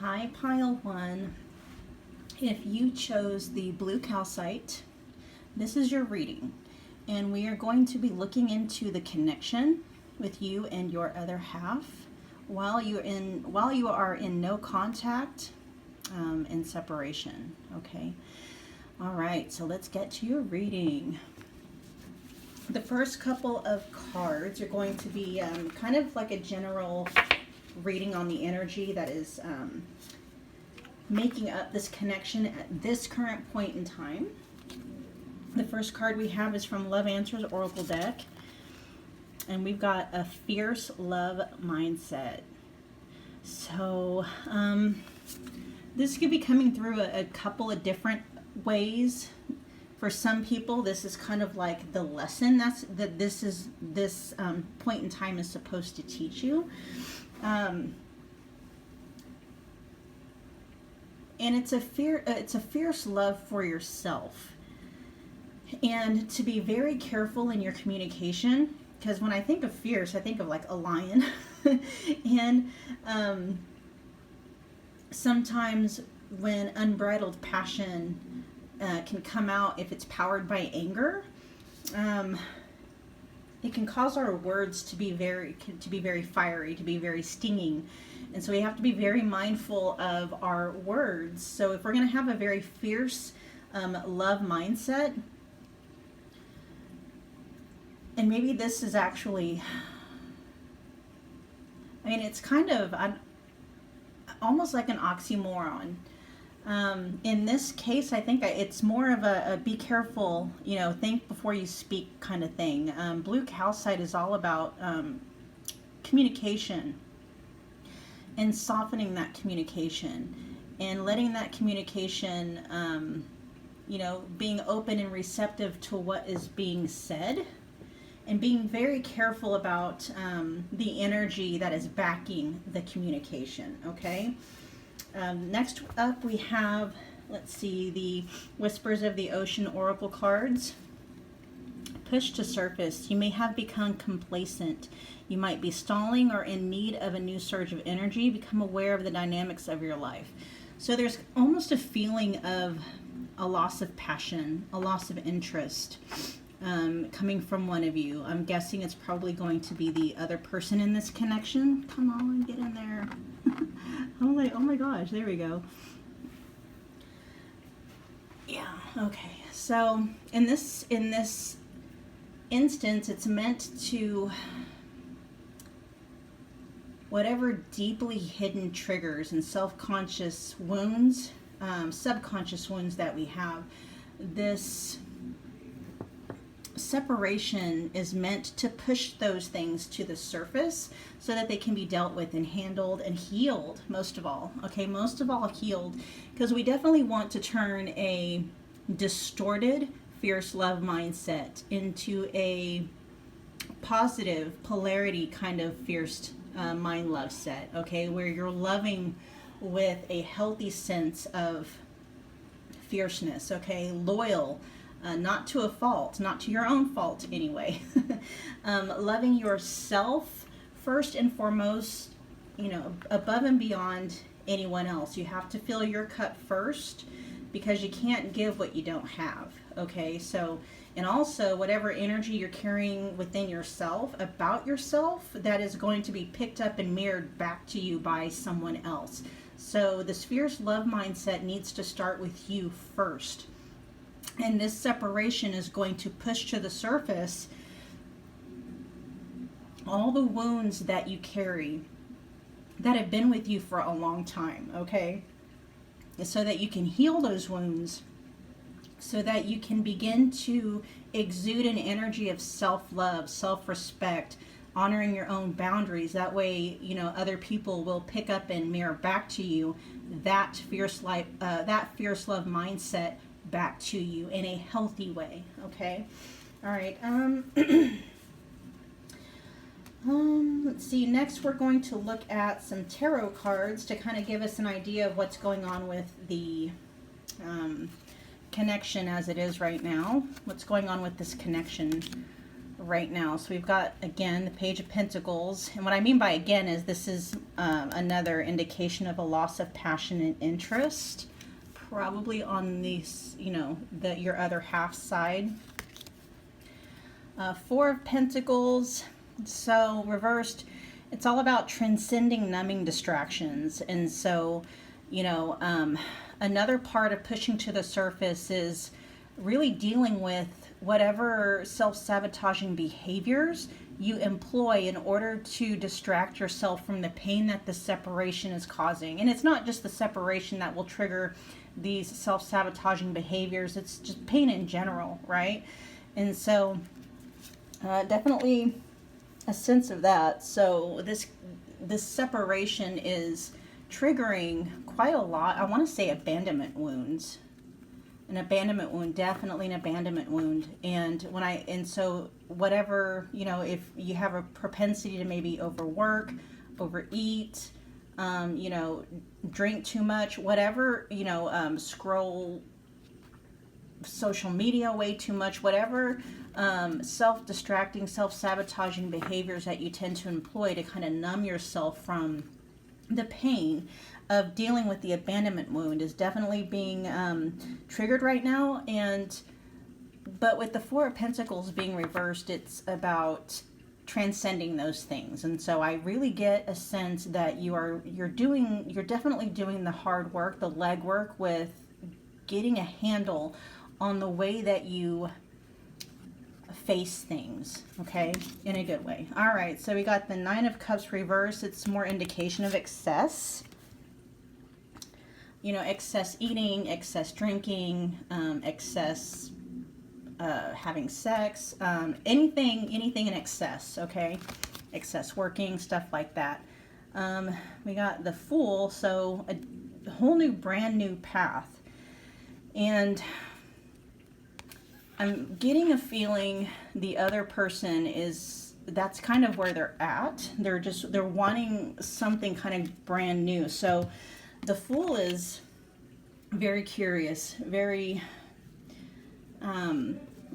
Hi, pile one. If you chose the blue calcite, this is your reading, and we are going to be looking into the connection with you and your other half while you are in no contact and separation. Okay. All right. So let's get to your reading. The first couple of cards are going to be kind of like a general reading on the energy that is making up this connection at this current point in time. The first card we have is from Love Answers Oracle deck, and we've got a fierce love mindset. So this could be coming through a couple of different ways. For some people, this is kind of like the lesson that this point in time is supposed to teach you. And it's a fierce love for yourself, and to be very careful in your communication, because when I think of fierce, I think of like a lion. And sometimes when unbridled passion can come out, if it's powered by anger, it can cause our words to be very fiery, to be very stinging. And so we have to be very mindful of our words. So if we're going to have a very fierce love mindset, and maybe this is actually, I mean, it's kind of almost like an oxymoron. In this case, I think it's more of a be careful, think before you speak kind of thing. Blue calcite is all about communication and softening that communication and letting that communication, being open and receptive to what is being said, and being very careful about the energy that is backing the communication, okay? Next up we have, let's see, the Whispers of the Ocean Oracle cards. Push to surface. You may have become complacent. You might be stalling or in need of a new surge of energy. Become aware of the dynamics of your life. So there's almost a feeling of a loss of passion, a loss of interest coming from one of you. I'm guessing it's probably going to be the other person in this connection. Come on, get in there. I'm like, oh my gosh, there we go. Yeah, okay. So in this instance, it's meant to, whatever deeply hidden triggers and self-conscious wounds, subconscious wounds that we have, this separation is meant to push those things to the surface so that they can be dealt with and handled and healed, most of all. Okay, most of all healed, because we definitely want to turn a distorted, fierce love mindset into a positive polarity kind of fierce mind love set, okay, where you're loving with a healthy sense of fierceness, okay, loyal, not to a fault, not to your own fault anyway. Loving yourself first and foremost, above and beyond anyone else. You have to fill your cup first, because you can't give what you don't have, okay? So, and also whatever energy you're carrying within yourself, about yourself, that is going to be picked up and mirrored back to you by someone else. So this fierce love mindset needs to start with you first. And this separation is going to push to the surface all the wounds that you carry that have been with you for a long time, okay? So that you can heal those wounds, so that you can begin to exude an energy of self-love, self-respect, honoring your own boundaries. That way, other people will pick up and mirror back to you that fierce love mindset back to you in a healthy way, okay? All right. Let's see. Next, we're going to look at some tarot cards to kind of give us an idea of what's going on with the connection as it is right now. What's going on with this connection right now. So we've got, again, the Page of Pentacles. And what I mean by again is this is another indication of a loss of passion and interest, probably on these, you know, your other half side. Four of Pentacles. So reversed, it's all about transcending numbing distractions. And so, you know, another part of pushing to the surface is really dealing with whatever self-sabotaging behaviors you employ in order to distract yourself from the pain that the separation is causing. And it's not just the separation that will trigger these self-sabotaging behaviors, it's just pain in general, right? And so definitely a sense of that. So this separation is triggering quite a lot. I want to say abandonment wounds. An abandonment wound, definitely an abandonment wound. And so whatever, you know, if you have a propensity to maybe overwork, overeat, you know, drink too much, whatever, you know, scroll social media way too much, whatever self-distracting, self-sabotaging behaviors that you tend to employ to kind of numb yourself from the pain of dealing with the abandonment wound is definitely being triggered right now. But with the Four of Pentacles being reversed, it's about transcending those things. And so I really get a sense that you're definitely doing the hard work, the legwork with getting a handle on the way that you face things, okay, in a good way. All right, so we got the Nine of Cups reversed. It's more indication of excess. You know, excess eating, excess drinking, excess having sex, anything in excess, okay? Excess working, stuff like that. We got the Fool, so a whole new, brand new path. And I'm getting a feeling the other person that's kind of where they're at. They're wanting something kind of brand new. So the Fool is very curious, very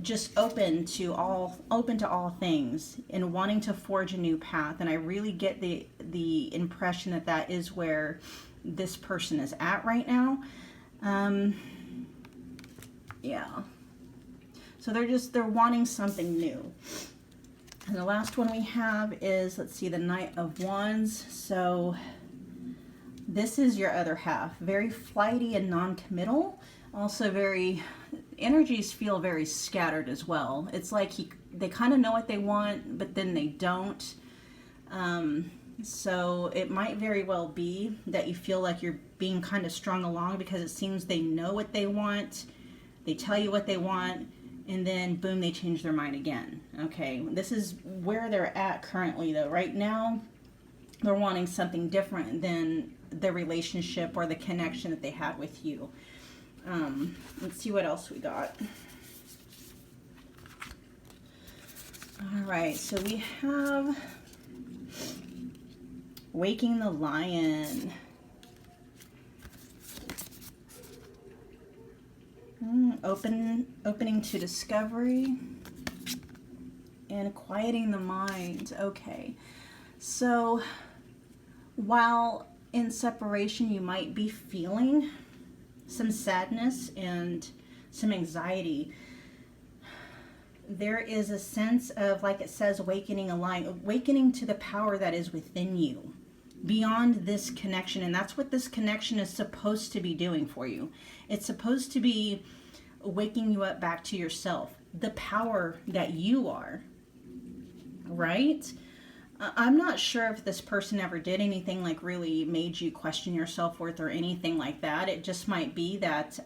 just open to all things and wanting to forge a new path. And I really get the impression that is where this person is at right now. Yeah. So they're wanting something new. And the last one we have is, let's see, the Knight of Wands. So this is your other half. Very flighty and non-committal. Also energies feel very scattered as well. It's like they kind of know what they want, but then they don't. So it might very well be that you feel like you're being kind of strung along because it seems they know what they want. They tell you what they want, and then boom, they change their mind again. Okay, this is where they're at currently though. Right now, they're wanting something different than the relationship or the connection that they had with you. Let's see what else we got. All right, so we have Waking the Lion. Opening to discovery and quieting the mind. Okay, so while in separation you might be feeling some sadness and some anxiety, there is a sense of, like it says, awakening to the power that is within you beyond this connection. And that's what this connection is supposed to be doing for you. It's supposed to be waking you up back to yourself, the power that you are, right? I'm not sure if this person ever did anything like really made you question your self-worth or anything like that. It just might be that,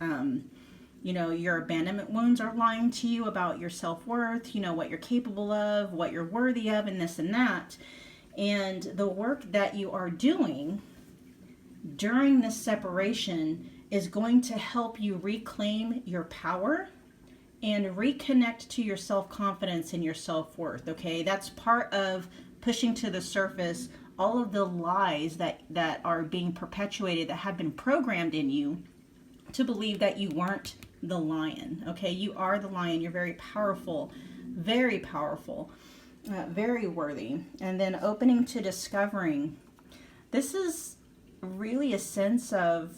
you know, your abandonment wounds are lying to you about your self-worth, you know, what you're capable of, what you're worthy of, and this and that. And the work that you are doing during this separation is going to help you reclaim your power and reconnect to your self-confidence and your self-worth, okay? That's part of pushing to the surface all of the lies that are being perpetuated, that have been programmed in you to believe that you weren't the lion, okay? You are the lion. You're very powerful, Very powerful, very worthy. And then opening to discovering. This is really a sense of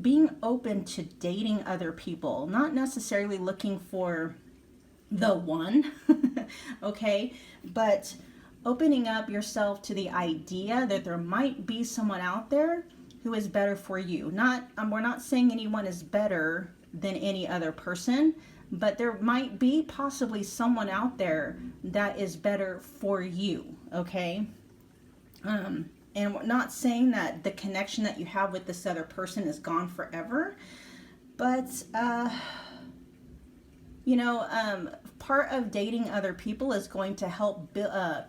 being open to dating other people, not necessarily looking for the one, okay, but opening up yourself to the idea that there might be someone out there who is better for you. We're not saying anyone is better than any other person, but there might be possibly someone out there that is better for you, okay? And we're not saying that the connection that you have with this other person is gone forever, but, part of dating other people is going to help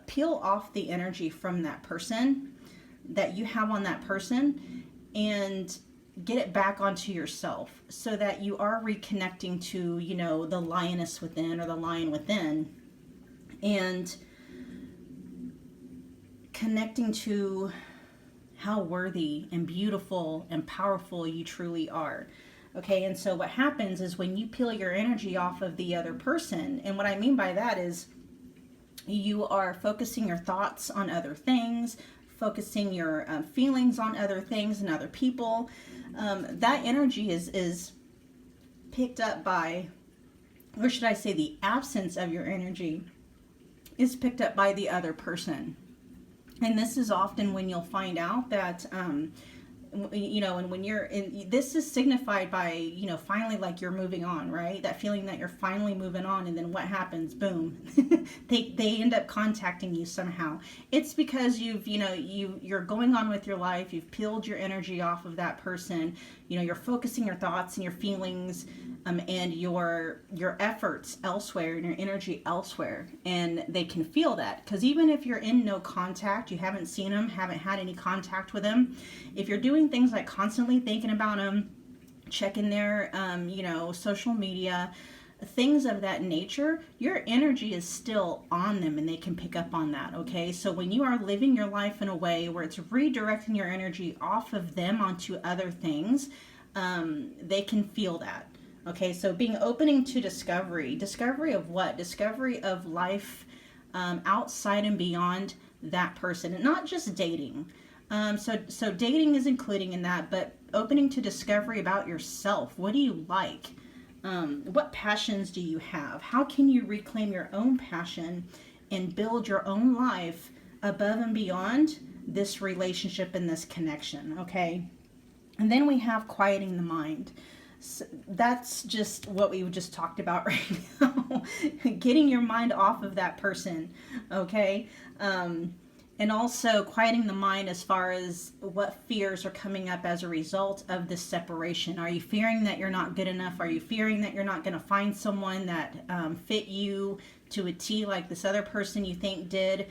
peel off the energy from that person that you have on that person and get it back onto yourself so that you are reconnecting to, the lioness within or the lion within, and connecting to how worthy and beautiful and powerful you truly are. Okay, and so what happens is when you peel your energy off of the other person, and what I mean by that is you are focusing your thoughts on other things, focusing your feelings on other things and other people, that energy is picked up by, or should I say the absence of your energy is picked up by the other person. And this is often when you'll find out that, and when you're in, this is signified by, finally, like you're moving on, right? That feeling that you're finally moving on. And then what happens? Boom. they end up contacting you somehow. It's because you're going on with your life. You've peeled your energy off of that person. You're focusing your thoughts and your feelings, and your efforts elsewhere and your energy elsewhere. And they can feel that, because even if you're in no contact, you haven't seen them, haven't had any contact with them, if you're doing things like constantly thinking about them, checking their, social media, things of that nature, your energy is still on them and they can pick up on that, okay? So when you are living your life in a way where it's redirecting your energy off of them onto other things, they can feel that. Okay, so being opening to discovery of what? Discovery of life outside and beyond that person, and not just dating. So dating is including in that, but opening to discovery about yourself. What do you like? What passions do you have? How can you reclaim your own passion and build your own life above and beyond this relationship and this connection, okay? And then we have quieting the mind. So that's just what we just talked about right now. Getting your mind off of that person, okay? And also quieting the mind as far as what fears are coming up as a result of this separation. Are you fearing that you're not good enough? Are you fearing that you're not going to find someone that fit you to a T like this other person you think did?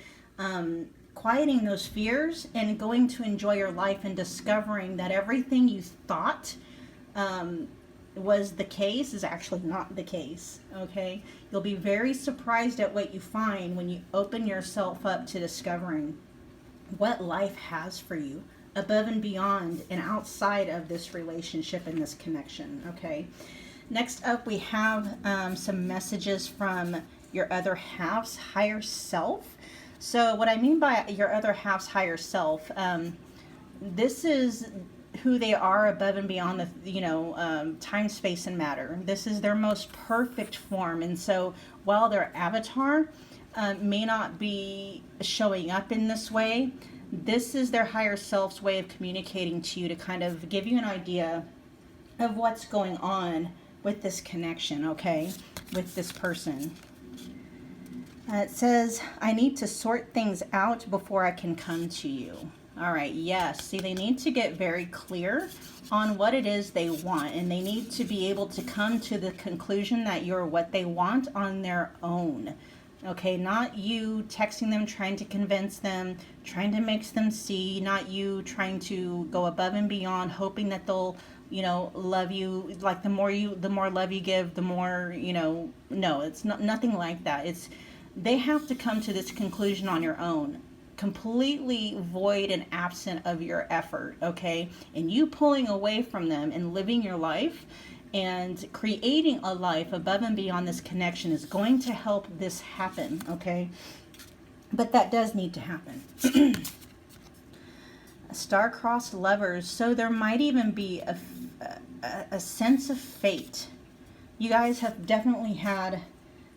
Quieting those fears and going to enjoy your life and discovering that everything you thought was the case is actually not the case, okay? You'll be very surprised at what you find when you open yourself up to discovering what life has for you above and beyond and outside of this relationship and this connection, okay? Next up, we have some messages from your other half's higher self. So what I mean by your other half's higher self, this is who they are above and beyond the time, space, and matter. This is their most perfect form. And so while their avatar may not be showing up in this way, this is their higher self's way of communicating to you to kind of give you an idea of what's going on with this connection, okay, with this person. It says, I need to sort things out before I can come to you. All right, yes. See, they need to get very clear on what it is they want, and they need to be able to come to the conclusion that you're what they want on their own. Okay, not you texting them, trying to convince them, trying to make them see, not you trying to go above and beyond, hoping that they'll, love you. Like the more love you give, the more, no, it's nothing like that. They have to come to this conclusion on your own, completely void and absent of your effort, okay? And you pulling away from them and living your life And creating a life above and beyond this connection is going to help this happen, okay? But that does need to happen. Star-crossed lovers, so there might even be a sense of fate. You guys have definitely had,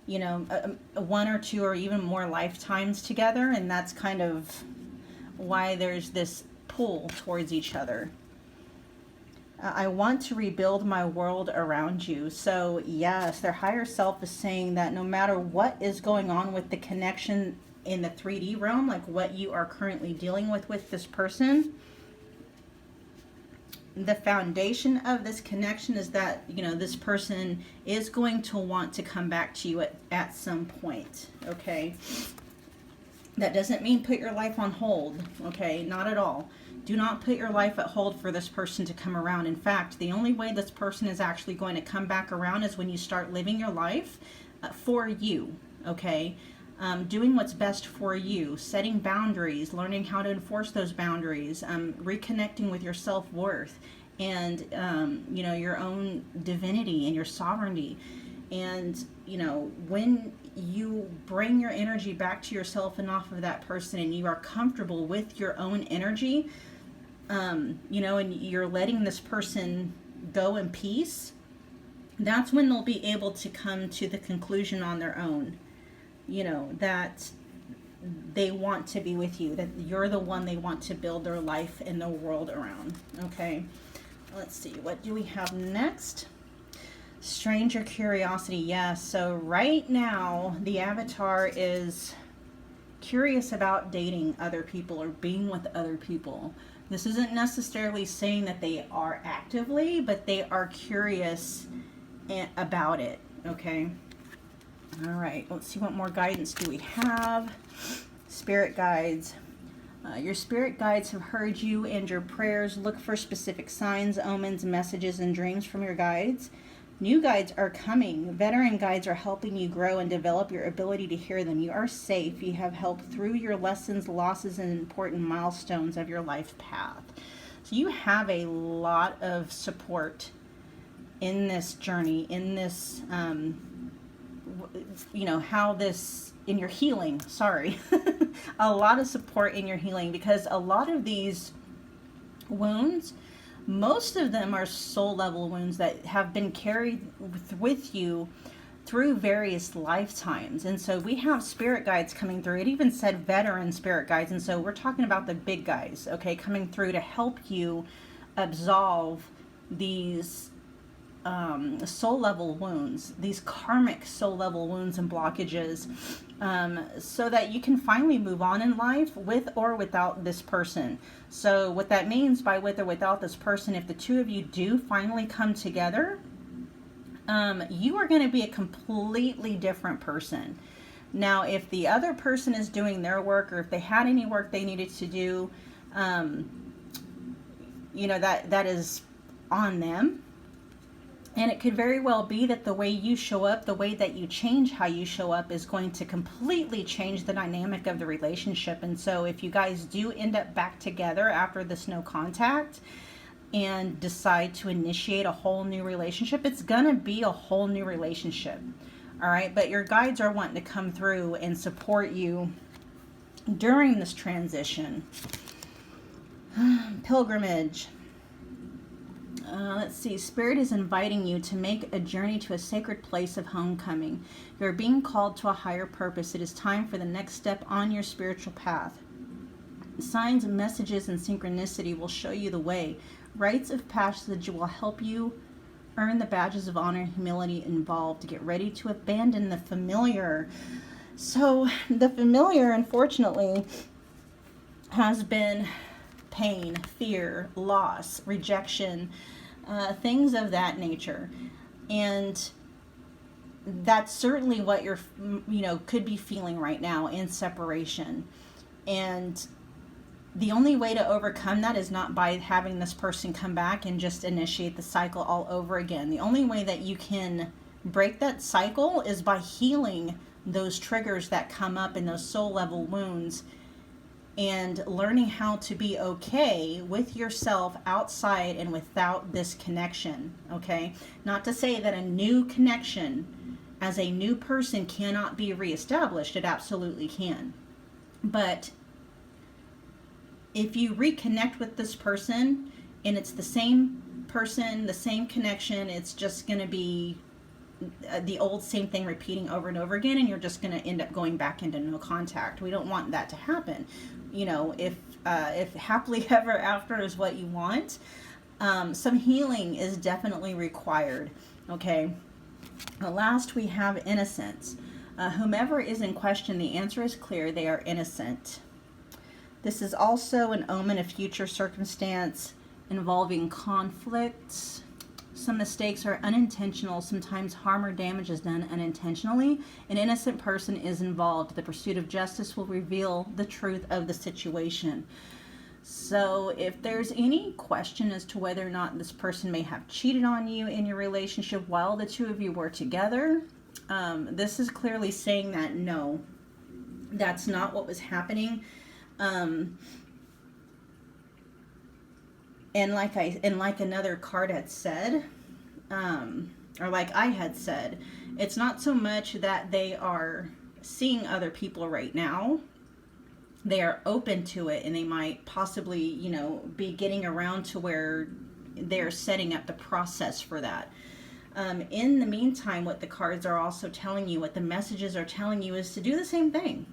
you know, one or two or even more lifetimes together, and that's kind of why there's this pull towards each other. I want to rebuild my world around you. So yes, their higher self is saying that no matter what is going on with the connection in the 3D realm, like what you are currently dealing with this person, the foundation of this connection is that, you know, this person is going to want to come back to you at some point, okay? That doesn't mean put your life on hold, okay? Not at all. Do not put your life at hold for this person to come around. In fact, the only way this person is actually going to come back around is when you start living your life for you, okay? Doing what's best for you, setting boundaries, learning how to enforce those boundaries, reconnecting with your self-worth and, you know, your own divinity and your sovereignty. And, you know, when you bring your energy back to yourself and off of that person and you are comfortable with your own energy, you know, and you're letting this person go in peace, that's when they'll be able to come to the conclusion on their own, you know, that they want to be with you, that you're the one they want to build their life and their world around. Okay, let's see, what do we have next? Stranger curiosity. Yes, so right now the avatar is curious about dating other people or being with other people. This isn't necessarily saying that they are actively, but they are curious about it, okay? All right, let's see, what more guidance do we have? Spirit guides. Your spirit guides have heard you and your prayers. Look for specific signs, omens, messages, and dreams from your guides. New guides are coming. Veteran guides are helping you grow and develop your ability to hear them. You are safe. You have help through your lessons, losses, and important milestones of your life path. So you have a lot of support in this journey, in this, you know, how this, in your healing, sorry. A lot of support in your healing, because a lot of these wounds, most of them are soul level wounds that have been carried with you through various lifetimes. And so we have spirit guides coming through. It even said veteran spirit guides. And so we're talking about the big guys, okay, coming through to help you absolve these soul level wounds, these karmic soul level wounds and blockages, so that you can finally move on in life with or without this person. So what that means by with or without this person, if the two of you do finally come together, you are going to be a completely different person. Now, if the other person is doing their work, or if they had any work they needed to do, you know, that is on them. And it could very well be that the way you show up, the way that you change how you show up, is going to completely change the dynamic of the relationship. And so if you guys do end up back together after this no contact and decide to initiate a whole new relationship, it's going to be a whole new relationship. All right. But your guides are wanting to come through and support you during this transition. Pilgrimage. Let's see. Spirit is inviting you to make a journey to a sacred place of homecoming. You're being called to a higher purpose. It is time for the next step on your spiritual path. Signs, messages, and synchronicity will show you the way. Rites of passage will help you earn the badges of honor and humility involved. Get ready to abandon the familiar. So the familiar, unfortunately, has been pain, fear, loss, rejection, things of that nature. And that's certainly what you're, you know, could be feeling right now in separation. And the only way to overcome that is not by having this person come back and just initiate the cycle all over again. The only way that you can break that cycle is by healing those triggers that come up in those soul level wounds and learning how to be okay with yourself outside and without this connection, okay? Not to say that a new connection as a new person cannot be reestablished. It absolutely can. But if you reconnect with this person and it's the same person, the same connection, it's just going to be the old same thing repeating over and over again, and you're just going to end up going back into no contact. We don't want that to happen. You know, if happily ever after is what you want, some healing is definitely required. Okay. Last, we have innocence. Whomever is in question, the answer is clear. They are innocent. This is also an omen of future circumstance involving conflicts. Some mistakes are unintentional. Sometimes harm or damage is done unintentionally. An innocent person is involved. The pursuit of justice will reveal the truth of the situation. So if there's any question as to whether or not this person may have cheated on you in your relationship while the two of you were together, this is clearly saying that no, that's not what was happening. And like another card had said, or like I had said, it's not so much that they are seeing other people right now. They are open to it, and they might possibly, you know, be getting around to where they're setting up the process for that. In the meantime, what the cards are also telling you, what the messages are telling you, is to do the same thing.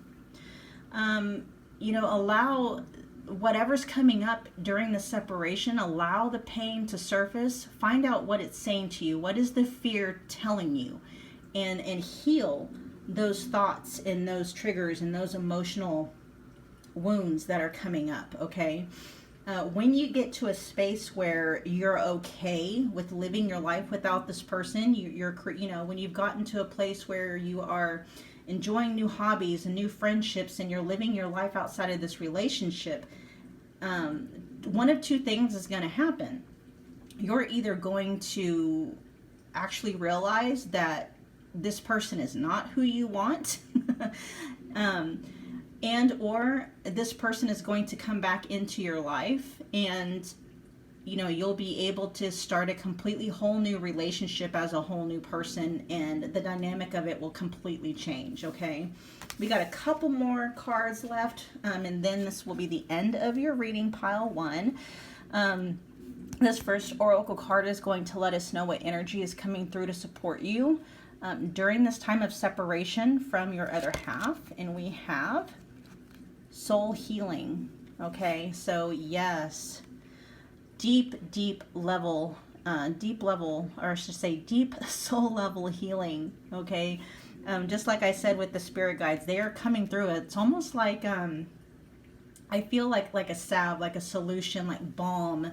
You know, allow whatever's coming up during the separation, allow the pain to surface, find out what it's saying to you, what is the fear telling you, and heal those thoughts and those triggers and those emotional wounds that are coming up. Okay, when you get to a space where you're okay with living your life without this person, you're you know, when you've gotten to a place where you are enjoying new hobbies and new friendships and you're living your life outside of this relationship, one of two things is going to happen. You're either going to actually realize that this person is not who you want, and or this person is going to come back into your life, and you know, you'll be able to start a completely whole new relationship as a whole new person, and the dynamic of it will completely change. Okay, we got a couple more cards left, and then this will be the end of your reading, pile one. This first oracle card is going to let us know what energy is coming through to support you during this time of separation from your other half, and we have soul healing. Okay, so yes, deep level, or I should say deep soul level healing. Okay, just like I said with the spirit guides, they are coming through. It's almost like I feel like a salve, like a solution, like balm.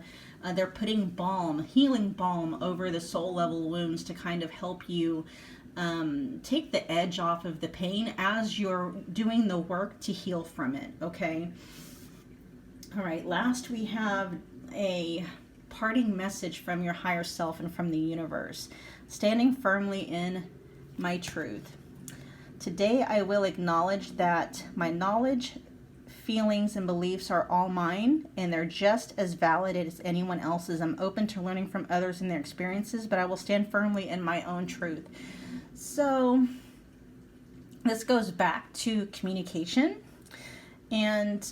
They're putting balm, healing balm, over the soul level wounds to kind of help you take the edge off of the pain as you're doing the work to heal from it. Okay. All right. Last, we have a parting message from your higher self and from the universe. Standing firmly in my truth. Today, I will acknowledge that my knowledge, feelings, and beliefs are all mine, and they're just as valid as anyone else's. I'm open to learning from others and their experiences, but I will stand firmly in my own truth. So this goes back to communication, and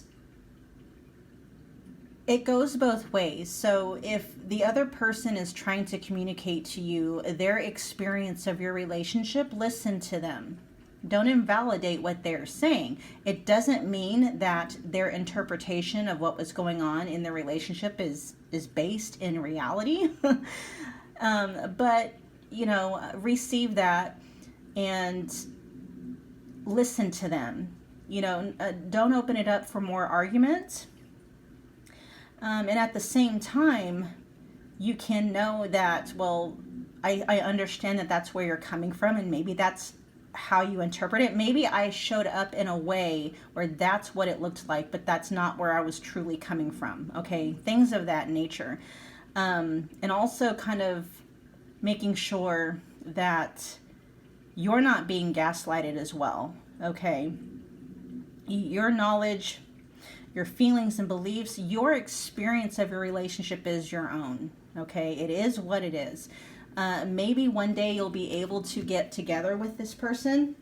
it goes both ways. So if the other person is trying to communicate to you their experience of your relationship, listen to them. Don't invalidate what they're saying. It doesn't mean that their interpretation of what was going on in the relationship is based in reality. But, you know, receive that and listen to them. You know, don't open it up for more argument. And at the same time, you can know that, well, I understand that that's where you're coming from, and maybe that's how you interpret it. Maybe I showed up in a way where that's what it looked like, but that's not where I was truly coming from. Okay, things of that nature. And also kind of making sure that you're not being gaslighted as well. Okay, your knowledge your feelings and beliefs. Your experience of your relationship is your own. Okay, it is what it is. Maybe one day you'll be able to get together with this person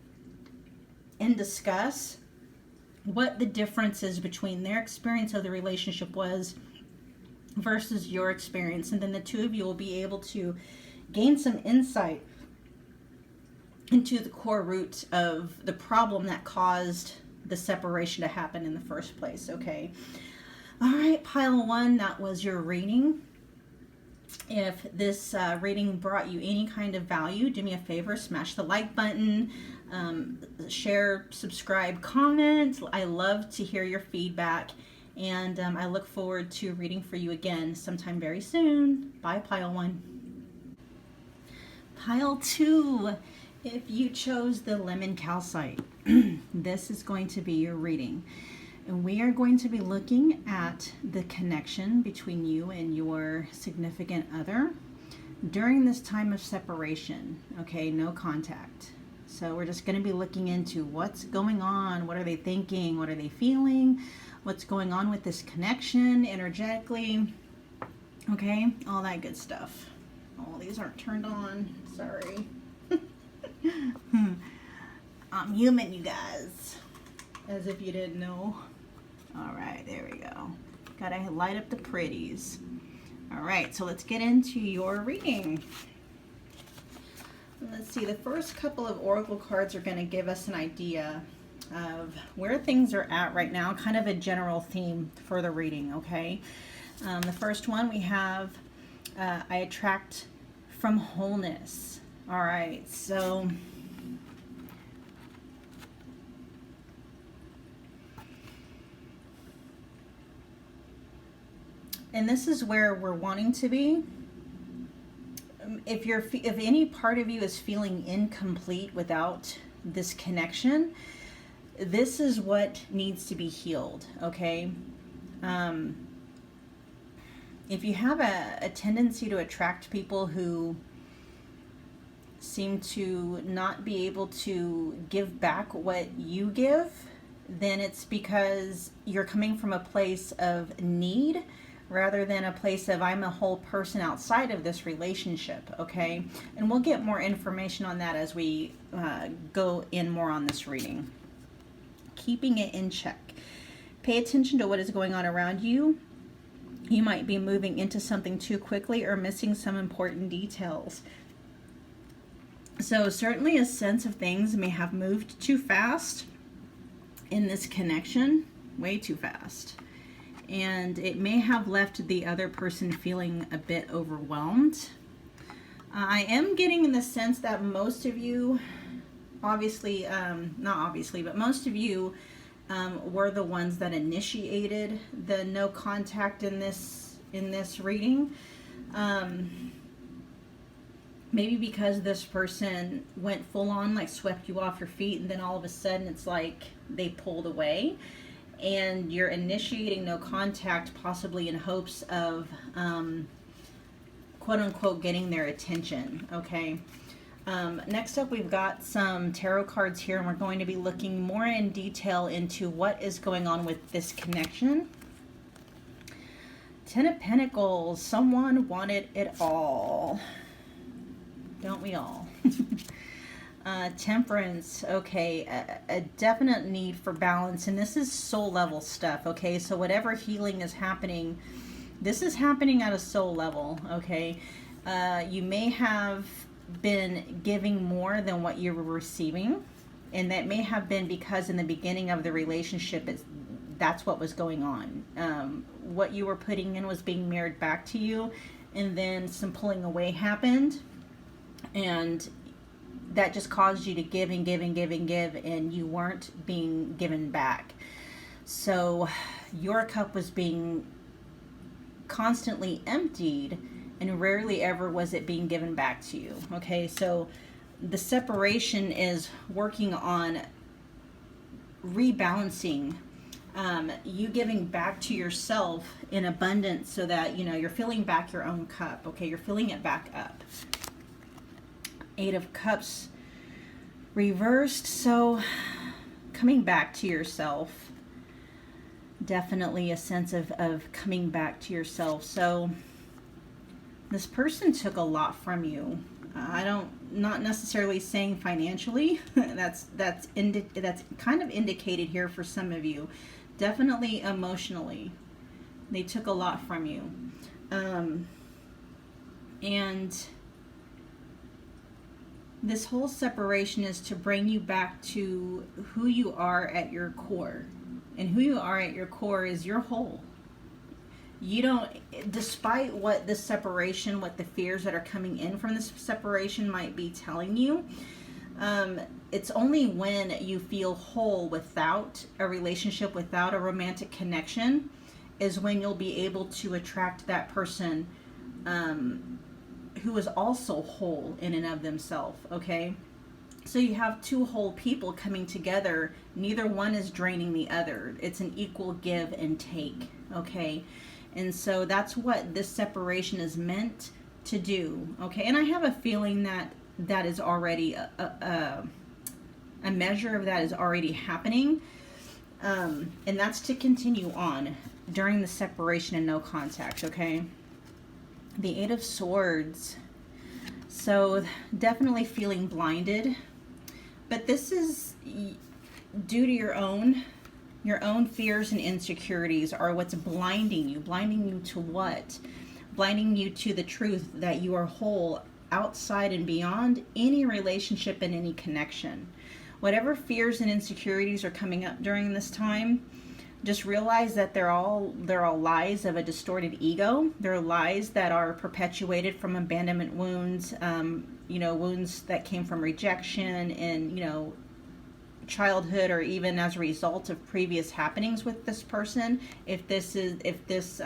and discuss what the difference is between their experience of the relationship was versus your experience. And then the two of you will be able to gain some insight into the core root of the problem that caused the separation to happen in the first place. Okay. All right, pile one, that was your reading. If this reading brought you any kind of value, do me a favor, smash the like button, share, subscribe, comment. I love to hear your feedback, and I look forward to reading for you again sometime very soon. Bye, pile one. Pile two, if you chose the lemon calcite, this is going to be your reading. And we are going to be looking at the connection between you and your significant other during this time of separation. Okay, no contact. So we're just going to be looking into what's going on, what are they thinking, what are they feeling, what's going on with this connection energetically. Okay, all that good stuff. Oh, these aren't turned on. Sorry. I'm human, you guys. As if you didn't know. All right, there we go. Gotta light up the pretties. All right, so let's get into your reading. Let's see, the first couple of oracle cards are going to give us an idea of where things are at right now, kind of a general theme for the reading, okay? The first one we have, I attract from wholeness. All right, so and this is where we're wanting to be. If any part of you is feeling incomplete without this connection, this is what needs to be healed, okay? If you have a tendency to attract people who seem to not be able to give back what you give, then it's because you're coming from a place of need rather than a place of I'm a whole person outside of this relationship, okay? And we'll get more information on that as we go in more on this reading. Keeping it in check. Pay attention to what is going on around you. You might be moving into something too quickly or missing some important details. So certainly a sense of things may have moved too fast in this connection, way too fast. And it may have left the other person feeling a bit overwhelmed. I am getting in the sense that most of you, obviously, not obviously, but most of you were the ones that initiated the no contact in this reading. Maybe because this person went full on, like swept you off your feet, and then all of a sudden it's like they pulled away. And you're initiating no contact, possibly in hopes of, quote unquote, getting their attention, okay? Next up, we've got some tarot cards here, and we're going to be looking more in detail into what is going on with this connection. Ten of Pentacles, someone wanted it all. Don't we all? Temperance, okay, a definite need for balance, and this is soul level stuff, okay? So whatever healing is happening, this is happening at a soul level, okay? You may have been giving more than what you were receiving, and that may have been because in the beginning of the relationship, that's what was going on. What you were putting in was being mirrored back to you, and then some pulling away happened, and that just caused you to give and give and give and give, and you weren't being given back. So your cup was being constantly emptied, and rarely ever was it being given back to you. Okay, so the separation is working on rebalancing, you giving back to yourself in abundance so that, you know, you're filling back your own cup. Okay, you're filling it back up. Eight of Cups reversed. So coming back to yourself, definitely a sense of coming back to yourself. So this person took a lot from you. Not necessarily saying financially. that's kind of indicated here for some of you. Definitely emotionally, they took a lot from you, and this whole separation is to bring you back to who you are at your core, and who you are at your core is you're whole. You don't, despite what this separation, what the fears that are coming in from this separation might be telling you, it's only when you feel whole without a relationship, without a romantic connection, is when you'll be able to attract that person who is also whole in and of themselves, okay? So you have two whole people coming together. Neither one is draining the other. It's an equal give and take, okay? And so that's what this separation is meant to do, okay? And I have a feeling that that is already a measure of that is already happening, and that's to continue on during the separation and no contact, okay? The Eight of Swords. So definitely feeling blinded, but this is due to your own fears and insecurities are what's blinding you. Blinding you to what? Blinding you to the truth that you are whole outside and beyond any relationship and any connection. Whatever fears and insecurities are coming up during this time, just realize that they're all lies of a distorted ego. They're lies that are perpetuated from abandonment wounds, wounds that came from rejection and, childhood, or even as a result of previous happenings with this person. If this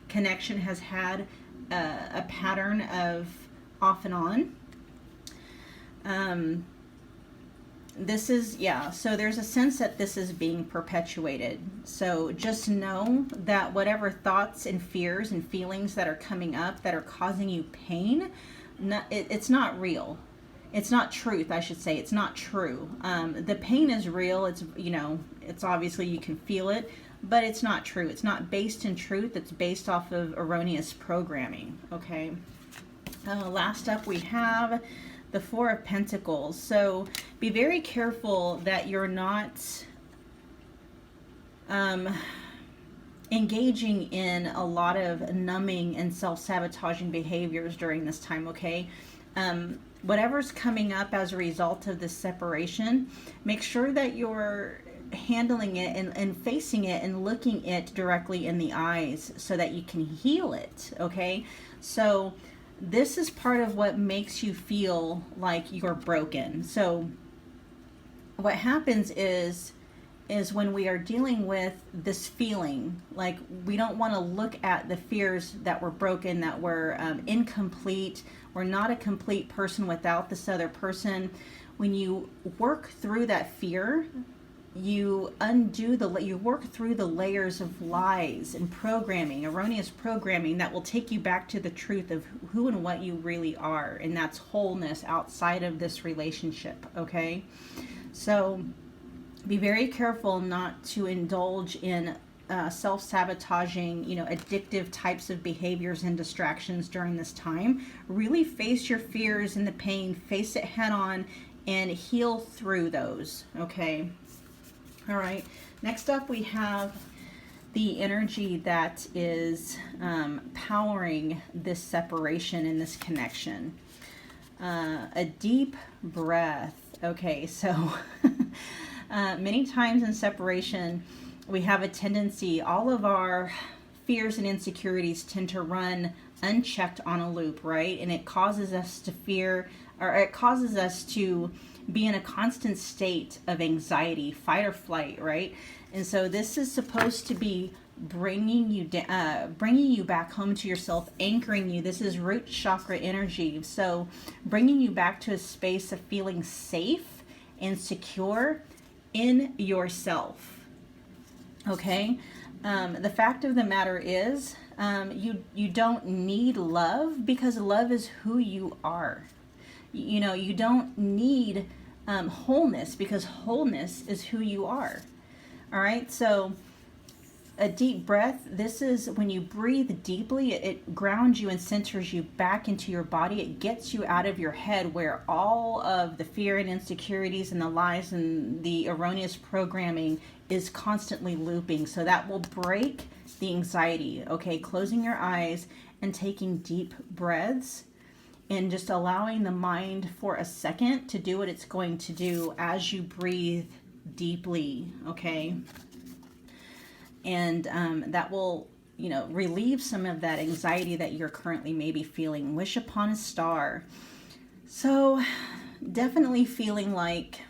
connection has had a pattern of off and on, so there's a sense that this is being perpetuated. So just know that whatever thoughts and fears and feelings that are coming up that are causing you pain, it's not real. It's not truth, I should say. It's not true. The pain is real. It's obviously you can feel it, but it's not true. It's not based in truth. It's based off of erroneous programming, okay? Last up we have the Four of Pentacles. So be very careful that you're not engaging in a lot of numbing and self-sabotaging behaviors during this time, okay? Whatever's coming up as a result of this separation, make sure that you're handling it and facing it and looking it directly in the eyes so that you can heal it, okay? So this is part of what makes you feel like you're broken. So what happens is when we are dealing with this feeling, like we don't want to look at the fears that we're broken, that we're incomplete, we're not a complete person without this other person. When you work through that fear, you work through the layers of lies and programming, erroneous programming that will take you back to the truth of who and what you really are, and that's wholeness outside of this relationship, okay? So be very careful not to indulge in self-sabotaging, addictive types of behaviors and distractions during this time. Really face your fears and the pain, face it head on, and heal through those, okay? All right, next up we have the energy that is powering this separation and this connection. A deep breath. Okay, so many times in separation, we have a tendency, all of our fears and insecurities tend to run unchecked on a loop, right? And it causes us to fear, or it causes us to be in a constant state of anxiety, fight or flight, right? And so this is supposed to be bringing you back home to yourself, anchoring you. This is root chakra energy. So bringing you back to a space of feeling safe and secure in yourself. Okay? The fact of the matter is, you don't need love, because love is who you are. You don't need wholeness, because wholeness is who you are. All right, so A deep breath, this is when you breathe deeply, it grounds you and centers you back into your body. It gets you out of your head where all of the fear and insecurities and the lies and the erroneous programming is constantly looping. So that will break the anxiety. Okay, closing your eyes and taking deep breaths and just allowing the mind for a second to do what it's going to do as you breathe deeply. Okay. And that will, relieve some of that anxiety that you're currently maybe feeling. Wish upon a star. So definitely feeling like,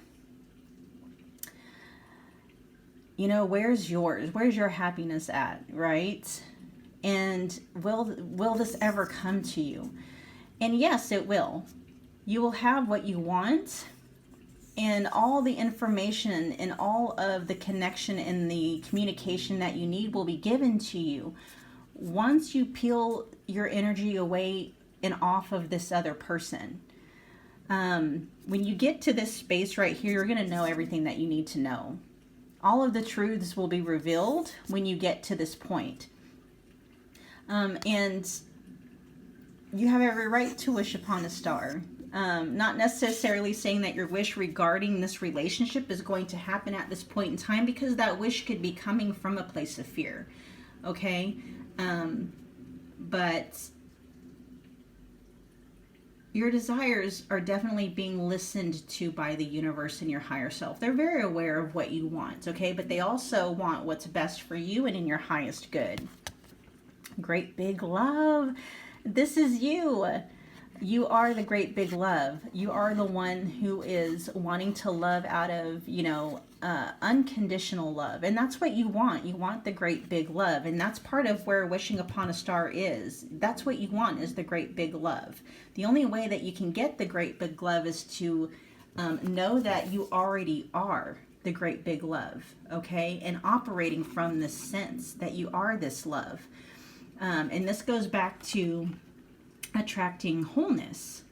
where's yours? Where's your happiness at, right? And will this ever come to you? And yes, it will. You will have what you want. And all the information and all of the connection and the communication that you need will be given to you once you peel your energy away and off of this other person. When you get to this space right here, you're going to know everything that you need to know. All of the truths will be revealed when you get to this point. And you have every right to wish upon a star. Not necessarily saying that your wish regarding this relationship is going to happen at this point in time, because that wish could be coming from a place of fear. Okay? But your desires are definitely being listened to by the universe and your higher self. They're very aware of what you want, okay? But they also want what's best for you and in your highest good. Great big love. This is you. You are the great big love. You are the one who is wanting to love out of, unconditional love. And that's what you want. You want the great big love. And that's part of where wishing upon a star is. That's what you want, is the great big love. The only way that you can get the great big love is to know that you already are the great big love, okay? And operating from this sense that you are this love. And this goes back to attracting wholeness.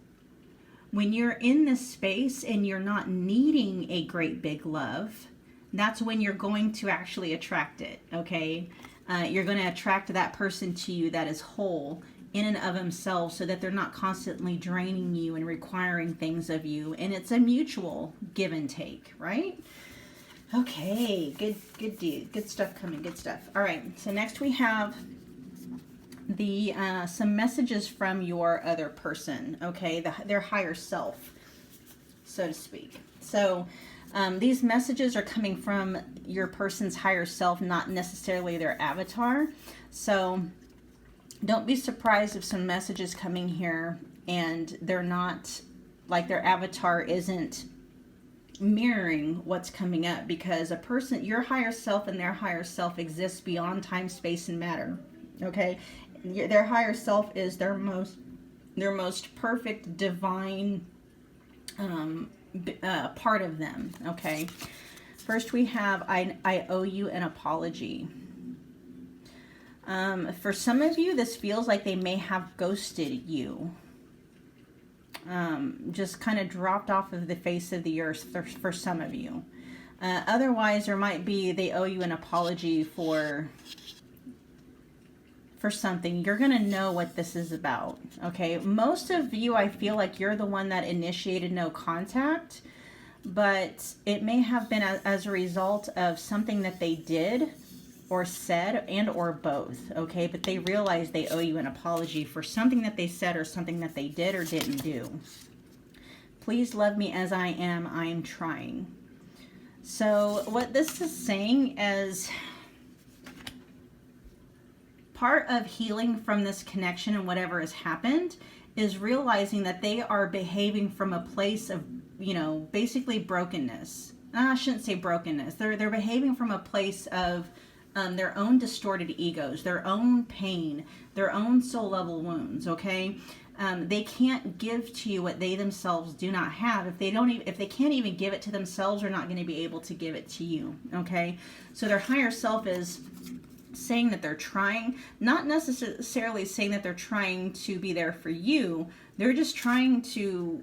When you're in this space and you're not needing a great big love, that's when you're going to actually attract it, okay? You're going to attract that person to you that is whole in and of themselves, so that they're not constantly draining you and requiring things of you. And it's a mutual give and take, right? Okay, good stuff coming, good stuff. All right, so next we have the some messages from your other person, okay, their higher self, so to speak. So these messages are coming from your person's higher self, not necessarily their avatar. So don't be surprised if some messages coming here and they're not, like, their avatar isn't mirroring what's coming up, because a person, your higher self and their higher self exists beyond time, space, and matter, okay? Their higher self is their most perfect divine part of them, okay? First we have, I owe you an apology. For some of you, this feels like they may have ghosted you. Just kind of dropped off of the face of the earth for some of you. Otherwise, there might be, they owe you an apology for something. You're going to know what this is about, okay? Most of you, I feel like you're the one that initiated no contact, but it may have been as a result of something that they did or said, and or both, okay? But they realize they owe you an apology for something that they said or something that they did or didn't do. Please love me as I am trying. So what this is saying is, part of healing from this connection and whatever has happened is realizing that they are behaving from a place of, basically brokenness. I shouldn't say brokenness. They're behaving from a place of their own distorted egos, their own pain, their own soul level wounds, okay? They can't give to you what they themselves do not have. If they can't even give it to themselves, they're not going to be able to give it to you, okay? So their higher self is saying that they're trying, not necessarily saying that they're trying to be there for you. They're just trying to,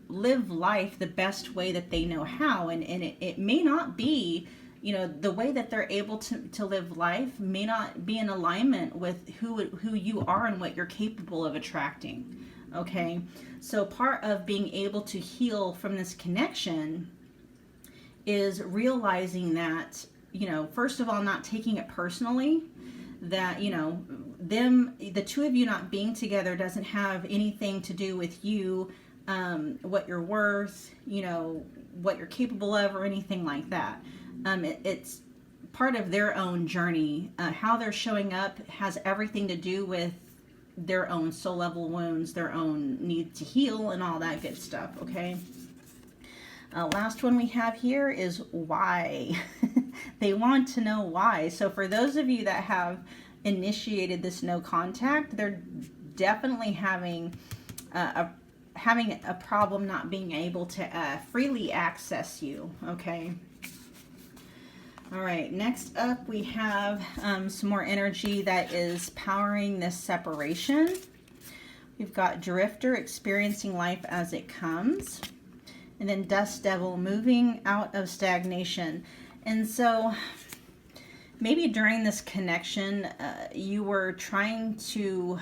live life the best way that they know how. And it may not be you know, the way that they're able to live life may not be in alignment with who you are and what you're capable of attracting. Okay, so part of being able to heal from this connection is realizing that, you know, first of all, not taking it personally, that, you know, the two of you not being together doesn't have anything to do with you, what you're worth, you know, what you're capable of, or anything like that. It's part of their own journey. How they're showing up has everything to do with their own soul level wounds, their own need to heal, and all that good stuff. Okay. Last one we have here is why. They want to know why. So for those of you that have initiated this no contact, they're definitely having a problem not being able to freely access you. Okay. All right, next up we have some more energy that is powering this separation. We've got Drifter, experiencing life as it comes. And then Dust Devil, moving out of stagnation. And so maybe during this connection, you were trying to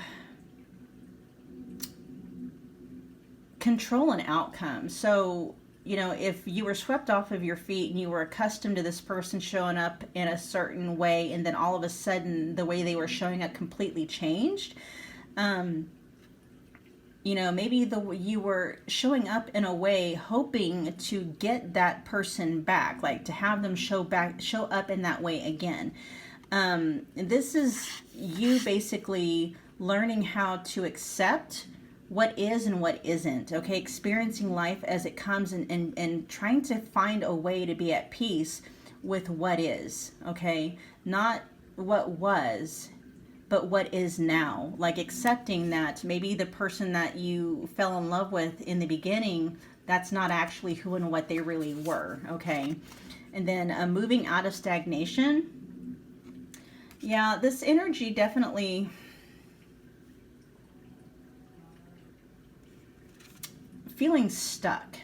control an outcome. So, you know, if you were swept off of your feet and you were accustomed to this person showing up in a certain way, and then all of a sudden the way they were showing up completely changed, you know, maybe you were showing up in a way hoping to get that person back, like to have them show up in that way again. This is you basically learning how to accept what is and what isn't. Okay, experiencing life as it comes, and trying to find a way to be at peace with what is. Okay, not what was, but what is now. Like accepting that maybe the person that you fell in love with in the beginning, that's not actually who and what they really were. Okay, and then moving out of stagnation. Yeah, this energy definitely feeling stuck,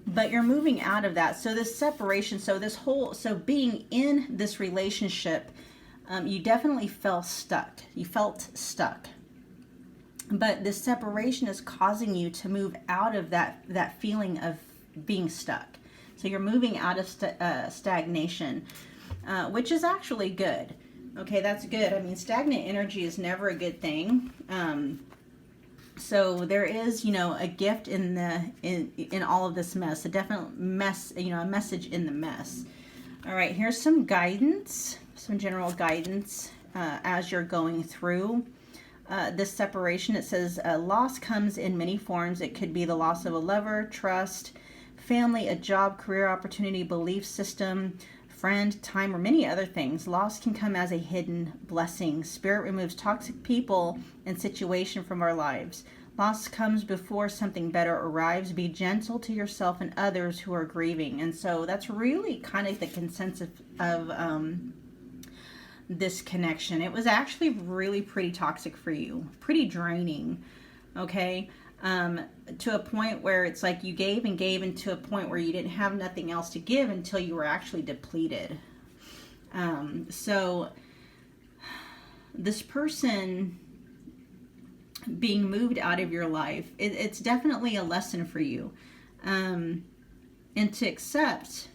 but you're moving out of that. So this separation, so being in this relationship, you definitely felt stuck. But this separation is causing you to move out of that feeling of being stuck. So you're moving out of stagnation, which is actually good. Okay, that's good. I mean, stagnant energy is never a good thing. So there is, you know, a gift in all of this mess, a definite mess, you know, a message in the mess. All right, here's some guidance, some general guidance as you're going through this separation. It says loss comes in many forms. It could be the loss of a lover, trust, family, a job, career opportunity, belief system, friend, time, or many other things. Loss can come as a hidden blessing. Spirit removes toxic people and situation from our lives. Loss comes before something better arrives. Be gentle to yourself and others who are grieving. And so that's really kind of the consensus of this connection. It was actually really pretty toxic for you, pretty draining. Okay. To a point where it's like you gave and gave, and to a point where you didn't have nothing else to give until you were actually depleted. So this person being moved out of your life, it's definitely a lesson for you. And to accept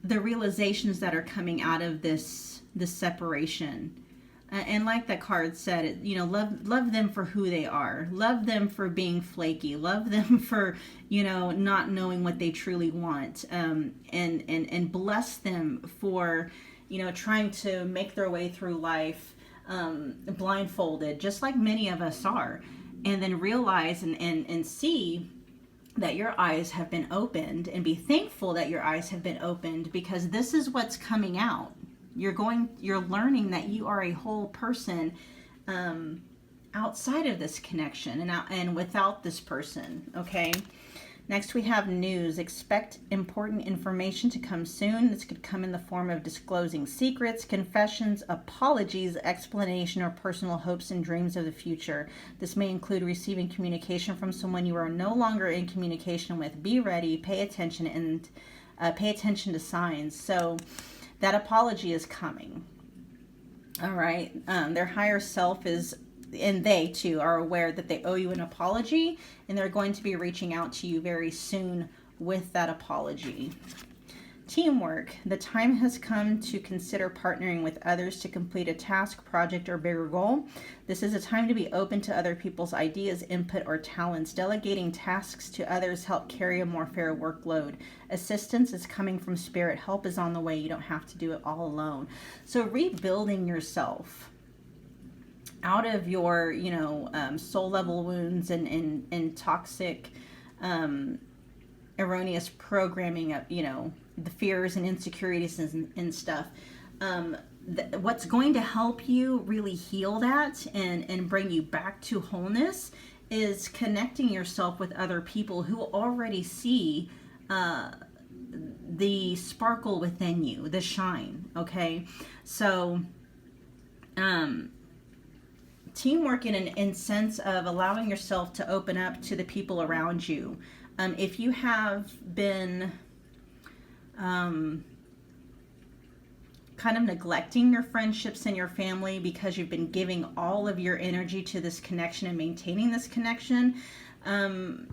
the realizations that are coming out of this separation. And like that card said, you know, love them for who they are. Love them for being flaky. Love them for, you know, not knowing what they truly want. And bless them for, you know, trying to make their way through life blindfolded, just like many of us are. And then realize and see that your eyes have been opened, and be thankful that your eyes have been opened, because this is what's coming out. You're learning that you are a whole person outside of this connection and without this person. Okay. Next, we have news. Expect important information to come soon. This could come in the form of disclosing secrets, confessions, apologies, explanation, or personal hopes and dreams of the future. This may include receiving communication from someone you are no longer in communication with. Be ready, pay attention, and pay attention to signs. So that apology is coming. All right. Their higher self is, and they too are aware that they owe you an apology, and they're going to be reaching out to you very soon with that apology. Teamwork. The time has come to consider partnering with others to complete a task, project, or bigger goal. This is a time to be open to other people's ideas, input, or talents. Delegating tasks to others help carry a more fair workload. Assistance is coming from spirit. Help is on the way. You don't have to do it all alone. So rebuilding yourself out of your, soul level wounds and toxic, erroneous programming of, the fears and insecurities and stuff. What's going to help you really heal that and bring you back to wholeness is connecting yourself with other people who already see the sparkle within you, the shine. Okay, so teamwork in sense of allowing yourself to open up to the people around you. If you have been kind of neglecting your friendships and your family because you've been giving all of your energy to this connection and maintaining this connection,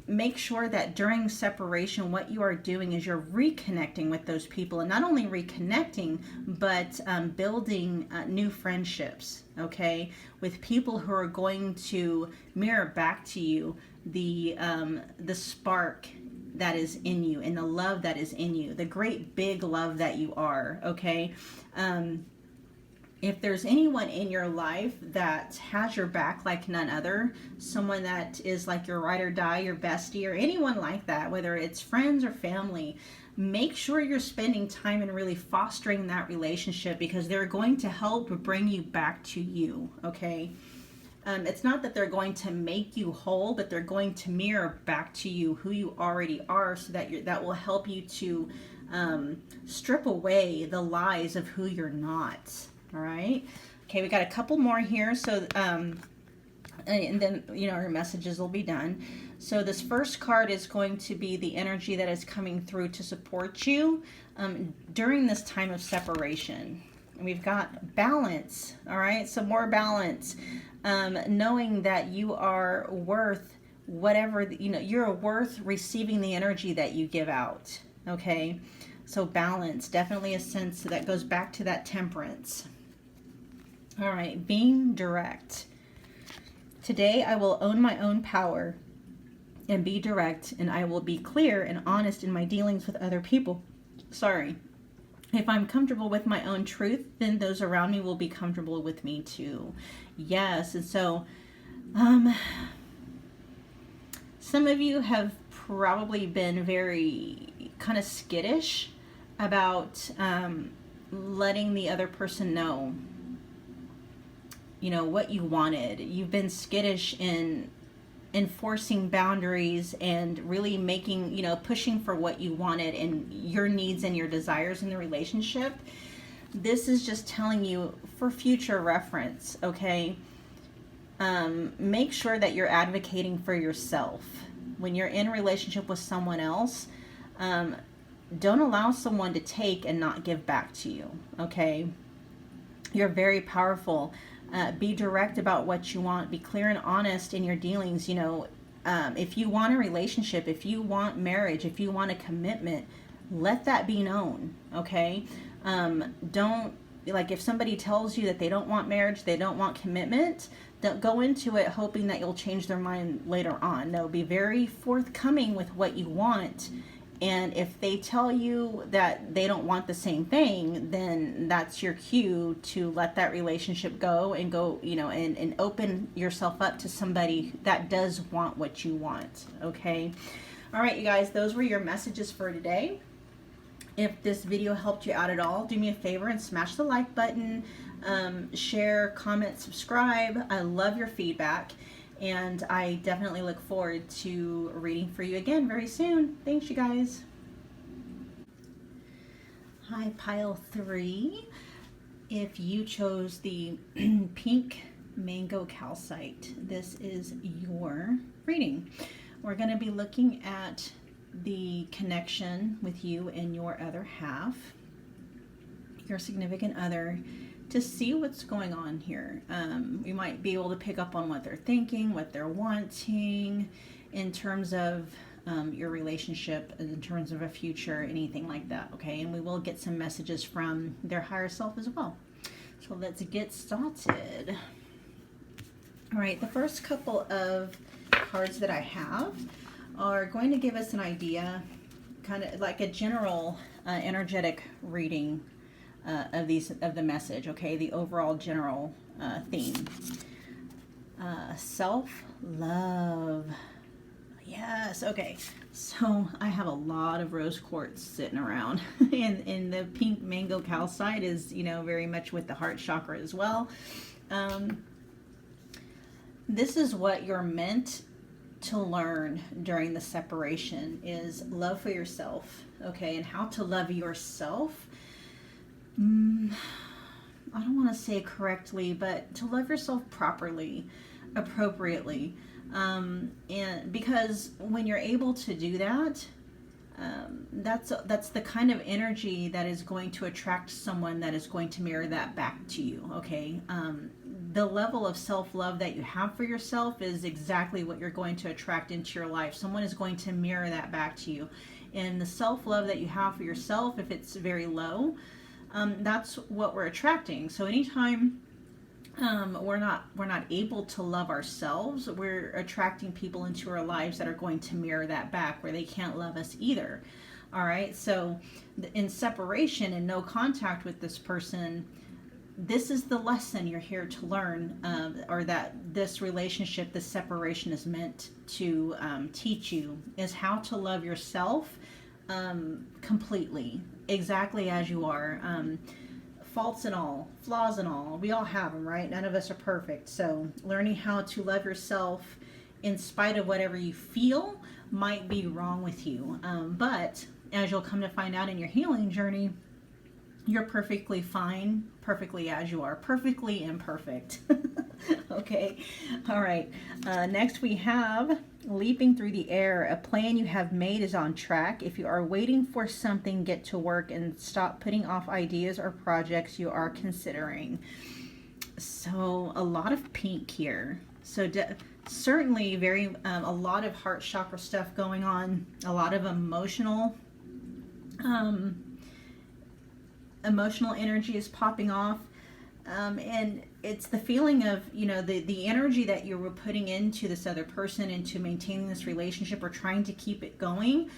make sure that during separation, what you are doing is you're reconnecting with those people, and not only reconnecting, but building new friendships, okay, with people who are going to mirror back to you the spark that is in you and the love that is in you, the great big love that you are, okay? If there's anyone in your life that has your back like none other, someone that is like your ride or die, your bestie, or anyone like that, whether it's friends or family, make sure you're spending time and really fostering that relationship, because they're going to help bring you back to you, okay? It's not that they're going to make you whole, but they're going to mirror back to you who you already are, so that that will help you to strip away the lies of who you're not. All right. Okay, we got a couple more here. So, and then, our messages will be done. So this first card is going to be the energy that is coming through to support you during this time of separation. And we've got balance. All right. So more balance. Knowing that you are worth whatever, you're worth receiving the energy that you give out. Okay. So balance, definitely a sense that goes back to that temperance. All right, being direct. Today I will own my own power and be direct, and I will be clear and honest in my dealings with other people. If I'm comfortable with my own truth, then those around me will be comfortable with me too. Yes, and so some of you have probably been very kind of skittish about letting the other person know what you wanted. You've been skittish in enforcing boundaries and really making, pushing for what you wanted and your needs and your desires in the relationship. This is just telling you for future reference, okay? Make sure that you're advocating for yourself. When you're in a relationship with someone else, don't allow someone to take and not give back to you, okay? You're very powerful. Be direct about what you want. Be clear and honest in your dealings. If you want a relationship, if you want marriage, if you want a commitment, let that be known, okay? Don't, if somebody tells you that they don't want marriage, they don't want commitment, don't go into it hoping that you'll change their mind later on. No, be very forthcoming with what you want. And if they tell you that they don't want the same thing, then that's your cue to let that relationship go and and open yourself up to somebody that does want what you want. Okay. All right, you guys, those were your messages for today. If this video helped you out at all, do me a favor and smash the like button, share, comment, subscribe. I love your feedback. And I definitely look forward to reading for you again very soon. Thanks, you guys. Hi, pile 3. If you chose the pink mango calcite, this is your reading. We're going to be looking at the connection with you and your other half, your significant other, to see what's going on here. We might be able to pick up on what they're thinking, what they're wanting in terms of your relationship, in terms of a future, anything like that, okay? And we will get some messages from their higher self as well. So let's get started. All right, the first couple of cards that I have are going to give us an idea, kind of like a general energetic reading of the message, okay? The overall general theme. Self-love. Yes, okay. So I have a lot of rose quartz sitting around, and the pink mango calcite is, very much with the heart chakra as well. This is what you're meant to learn during the separation, is love for yourself, okay? And how to love yourself. I don't want to say correctly, but to love yourself properly, appropriately. And because when you're able to do that, that's the kind of energy that is going to attract someone that is going to mirror that back to you, okay? The level of self-love that you have for yourself is exactly what you're going to attract into your life. Someone is going to mirror that back to you. And the self-love that you have for yourself, if it's very low, that's what we're attracting. So anytime we're not able to love ourselves, we're attracting people into our lives that are going to mirror that back, where they can't love us either. All right, so in separation and no contact with this person, this is the lesson you're here to learn, or that this relationship, this separation is meant to teach you, is how to love yourself completely, exactly as you are. Faults and all, flaws and all, we all have them, right? None of us are perfect. So learning how to love yourself in spite of whatever you feel might be wrong with you. But as you'll come to find out in your healing journey, you're perfectly fine, perfectly as you are, perfectly imperfect. Okay, all right. Next we have leaping through the air. A plan you have made is on track. If you are waiting for something, get to work and stop putting off ideas or projects you are considering. So a lot of pink here. So certainly a lot of heart chakra stuff going on, a lot of emotional energy is popping off, and it's the feeling of the energy that you were putting into this other person, into maintaining this relationship or trying to keep it going,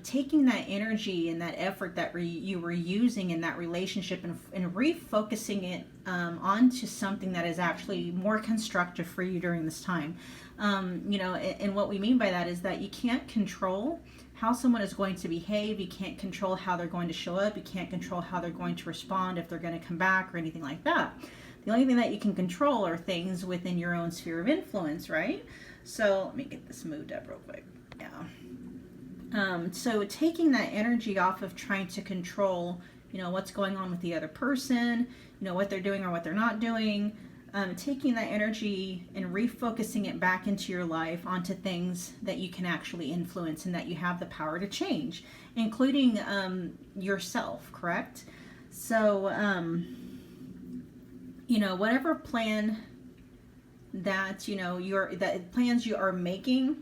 taking that energy and that effort that you were using in that relationship and refocusing it onto something that is actually more constructive for you during this time. And what we mean by that is that you can't control how someone is going to behave. You can't control how they're going to show up. You can't control how they're going to respond, if they're going to come back or anything like that. The only thing that you can control are things within your own sphere of influence, right? So let me get this moved up real quick. Yeah. So taking that energy off of trying to control, what's going on with the other person, what they're doing or what they're not doing, taking that energy and refocusing it back into your life onto things that you can actually influence and that you have the power to change, including yourself, correct? So, whatever plan that, plans you are making,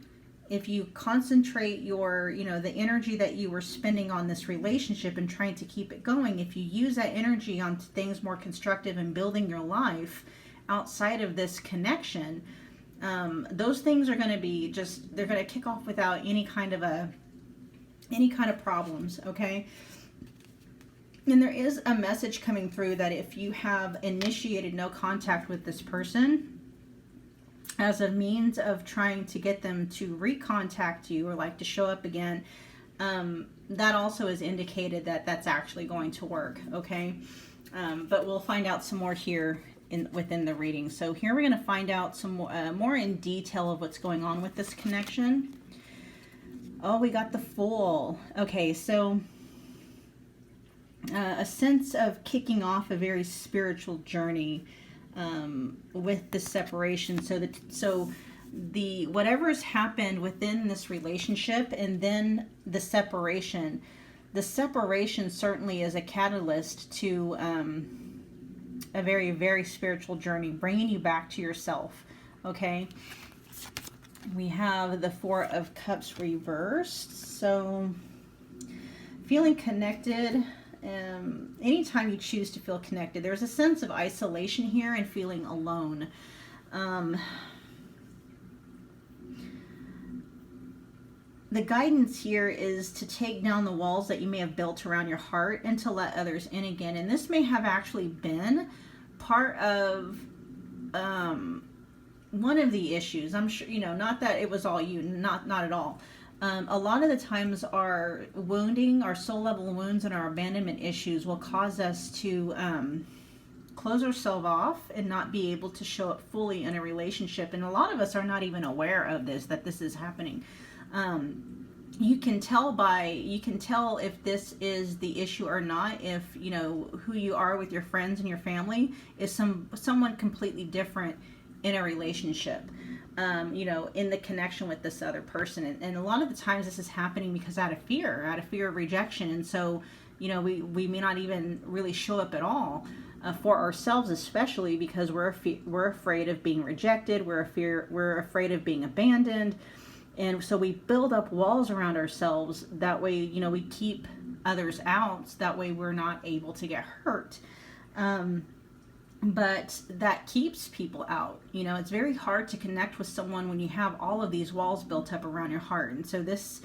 if you concentrate your, the energy that you were spending on this relationship and trying to keep it going, if you use that energy on things more constructive and building your life outside of this connection, those things are going to be they're going to kick off without any kind of problems, okay? And there is a message coming through that if you have initiated no contact with this person as a means of trying to get them to recontact you or like to show up again, that also is indicated that that's actually going to work, okay? But we'll find out some more here within the reading. So here we're going to find out some more in detail of what's going on with this connection. Oh, we got the Fool. Okay, so a sense of kicking off a very spiritual journey with the separation. So the whatever's happened within this relationship, and then the separation certainly is a catalyst to a very, very spiritual journey, bringing you back to yourself. Okay, we have the Four of Cups reversed. So feeling connected. Anytime you choose to feel connected, there's a sense of isolation here and feeling alone. The guidance here is to take down the walls that you may have built around your heart and to let others in again. And this may have actually been part of one of the issues. I'm sure, not that it was all you, not at all. A lot of the times our wounding, our soul level wounds and our abandonment issues will cause us to close ourselves off and not be able to show up fully in a relationship. And a lot of us are not even aware of that this is happening. You can tell if this is the issue or not, if who you are with your friends and your family is someone completely different in a relationship, in the connection with this other person. And a lot of the times this is happening because out of fear of rejection. And so, we may not even really show up at all for ourselves, especially because we're afraid of being rejected. We're afraid of being abandoned. And so we build up walls around ourselves. That way, we keep others out. That way we're not able to get hurt. But that keeps people out. It's very hard to connect with someone when you have all of these walls built up around your heart. And so this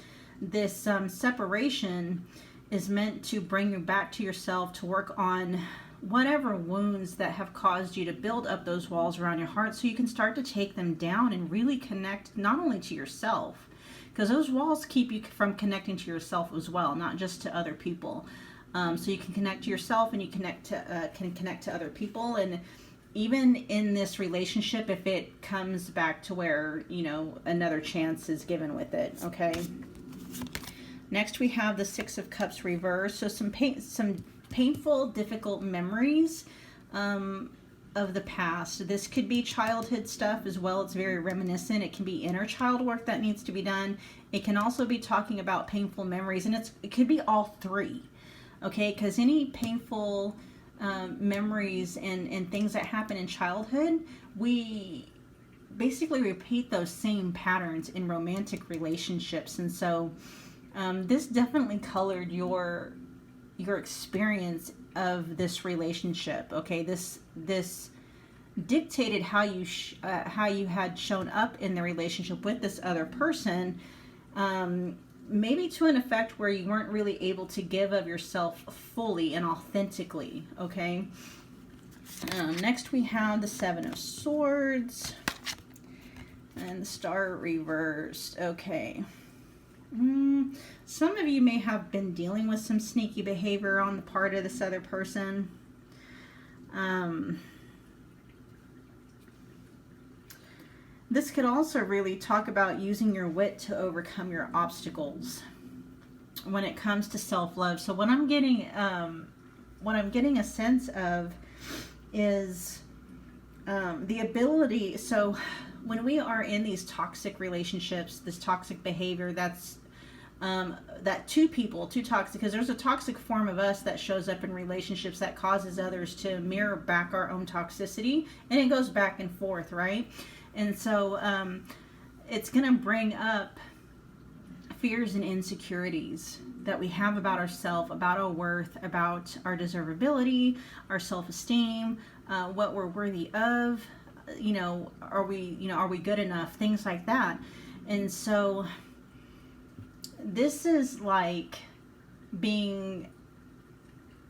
separation is meant to bring you back to yourself, to work on whatever wounds that have caused you to build up those walls around your heart, so you can start to take them down and really connect not only to yourself, because those walls keep you from connecting to yourself as well, not just to other people. So you can connect to yourself, and you can connect to other people. And even in this relationship, if it comes back to where another chance is given with it. Okay, next we have the Six of Cups reversed. So some painful, difficult memories of the past. This could be childhood stuff as well. It's very reminiscent. It can be inner child work that needs to be done. It can also be talking about painful memories, and it could be all three. Okay, because any painful memories and things that happen in childhood, we basically repeat those same patterns in romantic relationships. And so this definitely colored your experience of this relationship. Okay, this dictated how you had shown up in the relationship with this other person, maybe to an effect where you weren't really able to give of yourself fully and authentically. Okay, next we have the Seven of Swords and the Star reversed. Okay. Some of you may have been dealing with some sneaky behavior on the part of this other person. This could also really talk about using your wit to overcome your obstacles when it comes to self-love. So what I'm getting a sense of is the ability. So when we are in these toxic relationships, this toxic behavior, that's that two toxic, because there's a toxic form of us that shows up in relationships that causes others to mirror back our own toxicity, and it goes back and forth, right? And so it's going to bring up fears and insecurities that we have about ourselves, about our worth, about our deservability, our self-esteem, what we're worthy of, are we good enough, things like that. And so this is like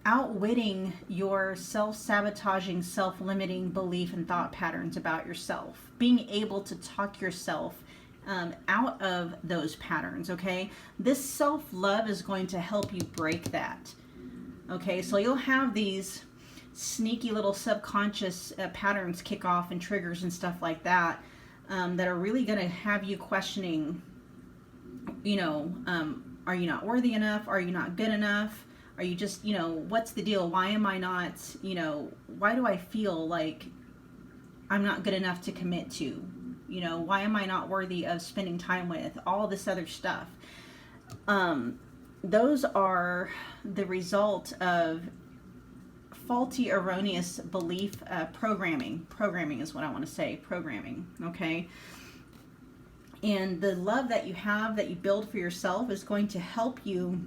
outwitting your self-sabotaging, self-limiting belief and thought patterns about yourself, being able to talk yourself out of those patterns. Okay, this self-love is going to help you break that. Okay, so you'll have these sneaky little subconscious patterns kick off and triggers and stuff like that, that are really going to have you questioning, are you not worthy enough? Are you not good enough? Are you just, what's the deal? Why am I not, why do I feel like I'm not good enough to commit to? Why am I not worthy of spending time with? All this other stuff. Those are the result of faulty, erroneous belief programming. Programming is what I want to say. Programming, okay? And the love that you have, that you build for yourself, is going to help you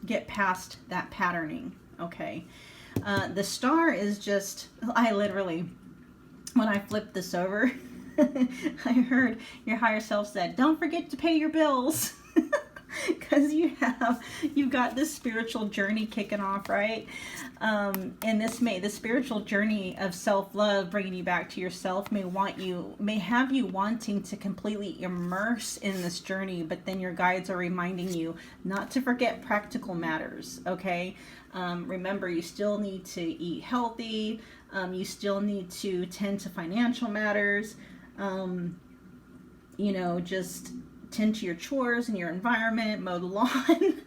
get past that patterning, okay? The star is just, I literally, when I flipped this over, I heard your higher self said, don't forget to pay your bills. Because you've got this spiritual journey kicking off, right? And the spiritual journey of self-love, bringing you back to yourself, may have you wanting to completely immerse in this journey, but then your guides are reminding you not to forget practical matters, okay? Remember, you still need to eat healthy. You still need to tend to financial matters. Just tend to your chores and your environment, mow the lawn,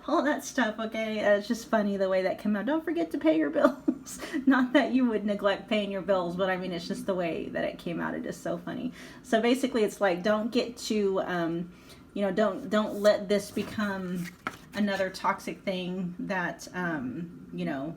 all that stuff, okay? It's just funny the way that came out. Don't forget to pay your bills. Not that you would neglect paying your bills, but I mean, it's just the way that it came out. It is so funny. So basically, it's like, don't get to, don't let this become another toxic thing that,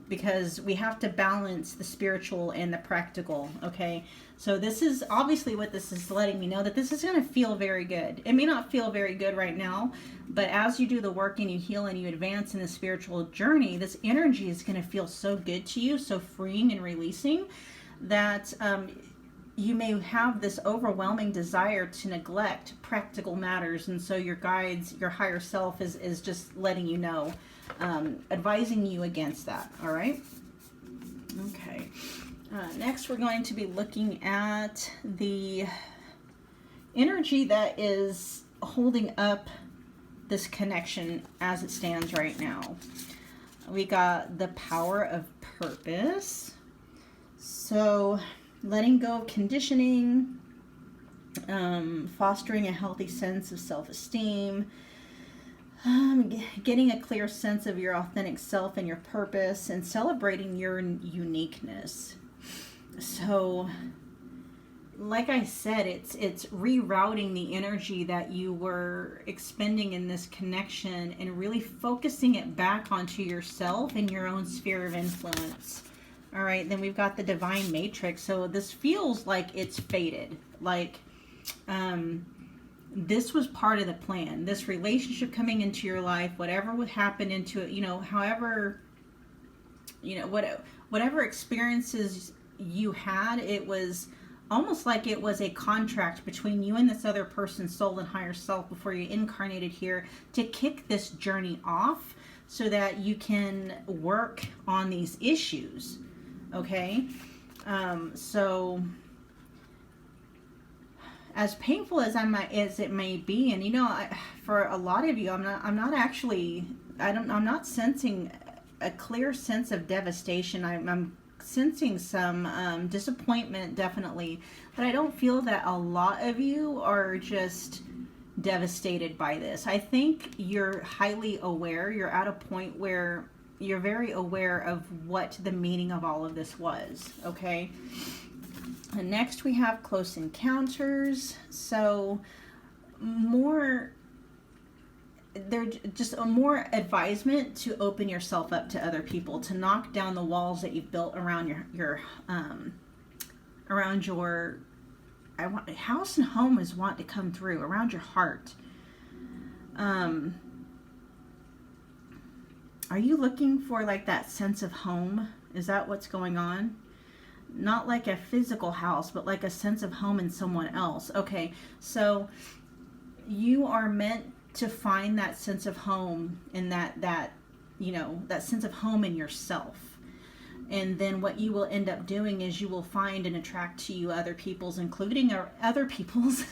because we have to balance the spiritual and the practical, okay? So this is obviously what this is letting me know, that this is going to feel very good. It may not feel very good right now, but as you do the work and you heal and you advance in the spiritual journey, this energy is going to feel so good to you, so freeing and releasing, that you may have this overwhelming desire to neglect practical matters. And so your guides, your higher self is just letting you know, advising you against that. All right. Okay. Next, we're going to be looking at the energy that is holding up this connection as it stands right now. We got the power of purpose. So letting go of conditioning, fostering a healthy sense of self-esteem, getting a clear sense of your authentic self and your purpose, and celebrating your uniqueness. So, like I said, it's rerouting the energy that you were expending in this connection and really focusing it back onto yourself and your own sphere of influence. All right, then we've got the divine matrix. So this feels like it's fated. Like this was part of the plan. This relationship coming into your life, whatever would happen into it, however, whatever experiences you had, it was almost like it was a contract between you and this other person's soul and higher self before you incarnated here to kick this journey off so that you can work on these issues. Okay, so as painful as it may be, and for a lot of you, I'm not sensing a clear sense of devastation. I'm sensing some disappointment, definitely, but I don't feel that a lot of you are just devastated by this. I think you're highly aware. You're at a point where you're very aware of what the meaning of all of this was, okay? And next we have close encounters. So they're just a more advisement to open yourself up to other people, to knock down the walls that you've built around your house and home is want to come through, around your heart. Are you looking for like that sense of home? Is that what's going on? Not like a physical house, but like a sense of home in someone else. Okay, so you are meant to find that sense of home in that sense of home in yourself. And then what you will end up doing is you will find and attract to you other people's, including other people's,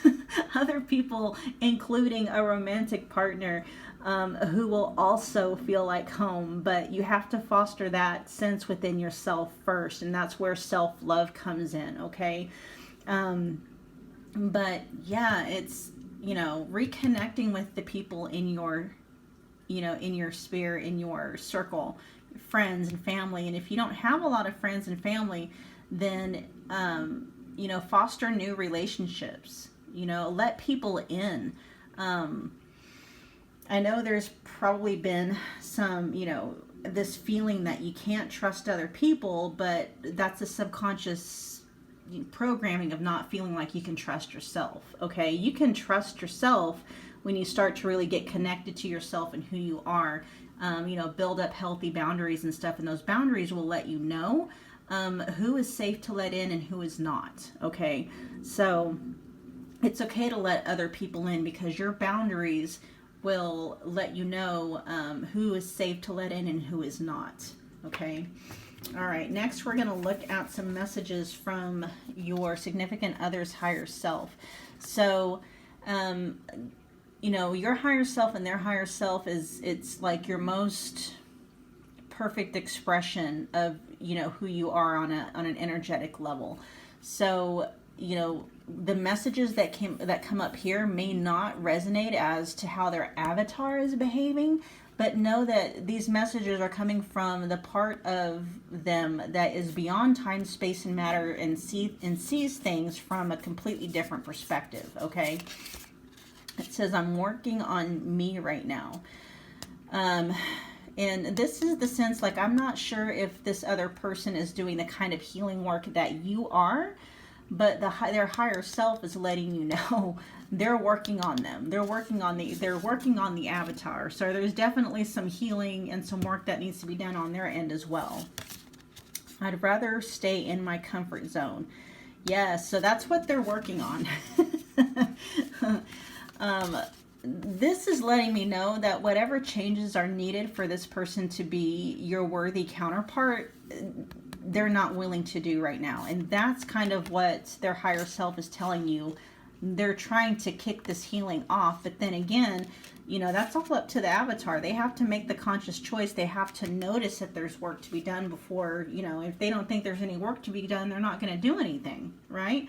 other people, including a romantic partner, who will also feel like home. But you have to foster that sense within yourself first, and that's where self-love comes in. Okay. But yeah, it's, reconnecting with the people in your, in your sphere, in your circle, friends and family. And if you don't have a lot of friends and family, then, foster new relationships, let people in. I know there's probably been some, this feeling that you can't trust other people, but that's a subconscious programming of not feeling like you can trust yourself. Okay, you can trust yourself when you start to really get connected to yourself and who you are. Build up healthy boundaries and stuff, and those boundaries will let you know who is safe to let in and who is not. Okay, so it's okay to let other people in, because your boundaries will let you know who is safe to let in and who is not. Okay. All right, next we're going to look at some messages from your significant other's higher self. So, your higher self and their higher self it's like your most perfect expression of, who you are on an energetic level. So, the messages that come up here may not resonate as to how their avatar is behaving, but know that these messages are coming from the part of them that is beyond time, space, and matter, and sees things from a completely different perspective. Okay. It says, I'm working on me right now. And this is the sense, like, I'm not sure if this other person is doing the kind of healing work that you are, but their higher self is letting you know they're working on them. They're working on the avatar. So there's definitely some healing and some work that needs to be done on their end as well. I'd rather stay in my comfort zone. Yes, so that's what they're working on. This is letting me know that whatever changes are needed for this person to be your worthy counterpart, they're not willing to do right now. And that's kind of what their higher self is telling you. They're trying to kick this healing off, but then again, that's all up to the avatar. They have to make the conscious choice. They have to notice that there's work to be done before, if they don't think there's any work to be done, they're not going to do anything, right?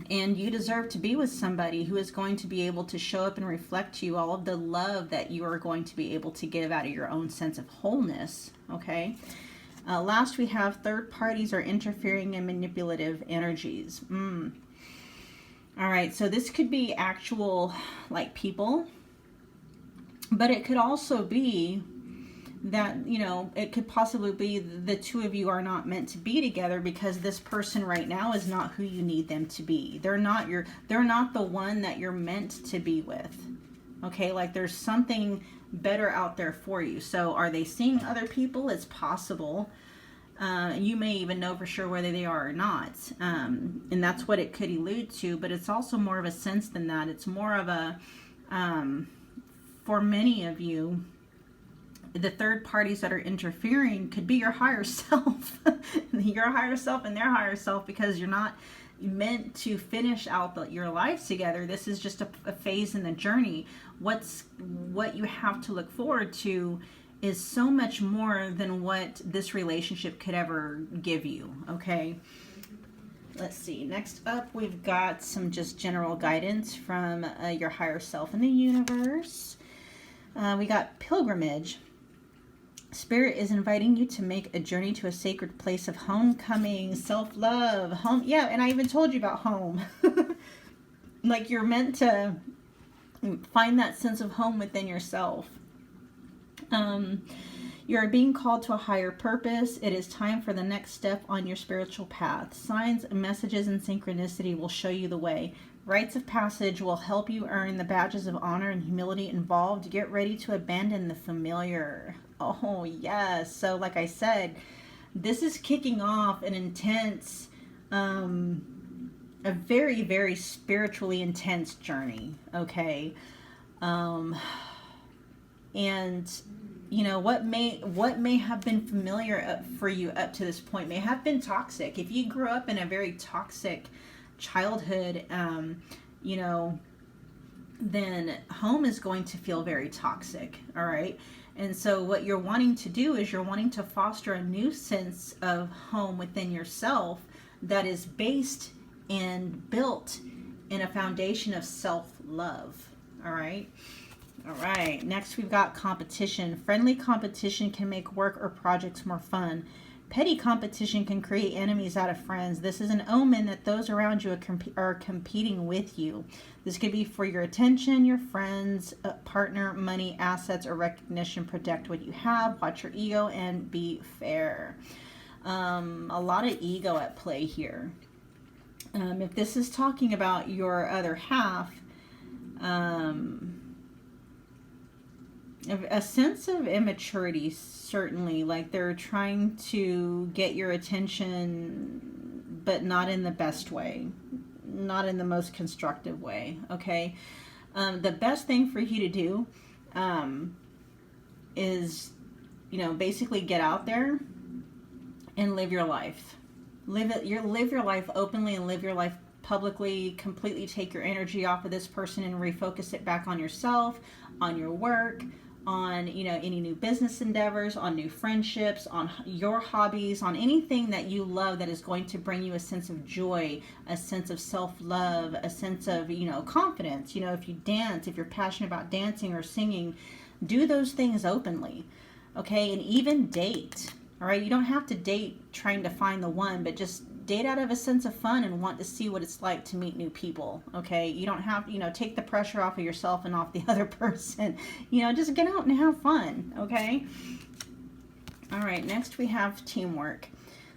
And you deserve to be with somebody who is going to be able to show up and reflect to you all of the love that you are going to be able to give out of your own sense of wholeness. Okay. Last, we have third parties are interfering in manipulative energies. All right. So this could be actual, like, people, but it could also be that, it could possibly be the two of you are not meant to be together, because this person right now is not who you need them to be. They're not the one that you're meant to be with. Okay, like, there's something better out there for you. So are they seeing other people? It's possible. You may even know for sure whether they are or not. And that's what it could allude to, but it's also more of a sense than that. It's more of a, for many of you, the third parties that are interfering could be your higher self, your higher self and their higher self, because you're not meant to finish out your life together. This is just a phase in the journey. What you have to look forward to is so much more than what this relationship could ever give you. Okay. Let's see. Next up, we've got some just general guidance from your higher self in the universe. We got pilgrimage. Spirit is inviting you to make a journey to a sacred place of homecoming, self-love, home. Yeah, and I even told you about home. Like, you're meant to find that sense of home within yourself. You're being called to a higher purpose. It is time for the next step on your spiritual path. Signs, messages, and synchronicity will show you the way. Rites of passage will help you earn the badges of honor and humility involved. Get ready to abandon the familiar. Oh, yes. So, like I said, this is kicking off an intense, a very, very spiritually intense journey. Okay. And, what may have been familiar for you up to this point may have been toxic. If you grew up in a very toxic childhood, then home is going to feel very toxic. All right. And so what you're wanting to do is you're wanting to foster a new sense of home within yourself that is based and built in a foundation of self-love. All right. All right. Next, we've got competition. Friendly competition can make work or projects more fun. Petty competition can create enemies out of friends. This is an omen that those around you are competing with you. This could be for your attention, your friends, partner, money, assets, or recognition. Protect what you have. Watch your ego and be fair. A lot of ego at play here. If this is talking about your other half, a sense of immaturity, certainly, like they're trying to get your attention, but not in the best way, not in the most constructive way. Okay. The best thing for you to do is, basically get out there and live your life. Live your life openly and live your life publicly. Completely take your energy off of this person and refocus it back on yourself, on your work, on any new business endeavors, on new friendships, on your hobbies, on anything that you love that is going to bring you a sense of joy, a sense of self-love, a sense of confidence. If you dance, if you're passionate about dancing or singing, do those things openly. Okay. And even date. All right. You don't have to date trying to find the one, but just date out of a sense of fun and want to see what it's like to meet new people. Okay. You don't have, take the pressure off of yourself and off the other person. Just get out and have fun. Okay. All right. Next we have teamwork.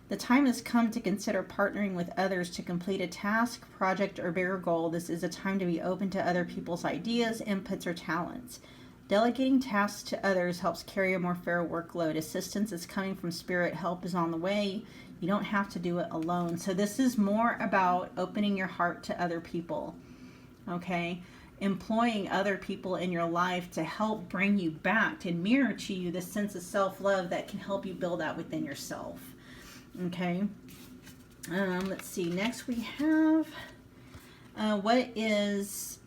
The time has come to consider partnering with others to complete a task, project, or bigger goal. This is a time to be open to other people's ideas, inputs, or talents. Delegating tasks to others helps carry a more fair workload. Assistance is coming from spirit. Help is on the way. You don't have to do it alone. So this is more about opening your heart to other people. Okay? Employing other people in your life to help bring you back and mirror to you this sense of self-love that can help you build out within yourself. Okay? Let's see. Next we have what is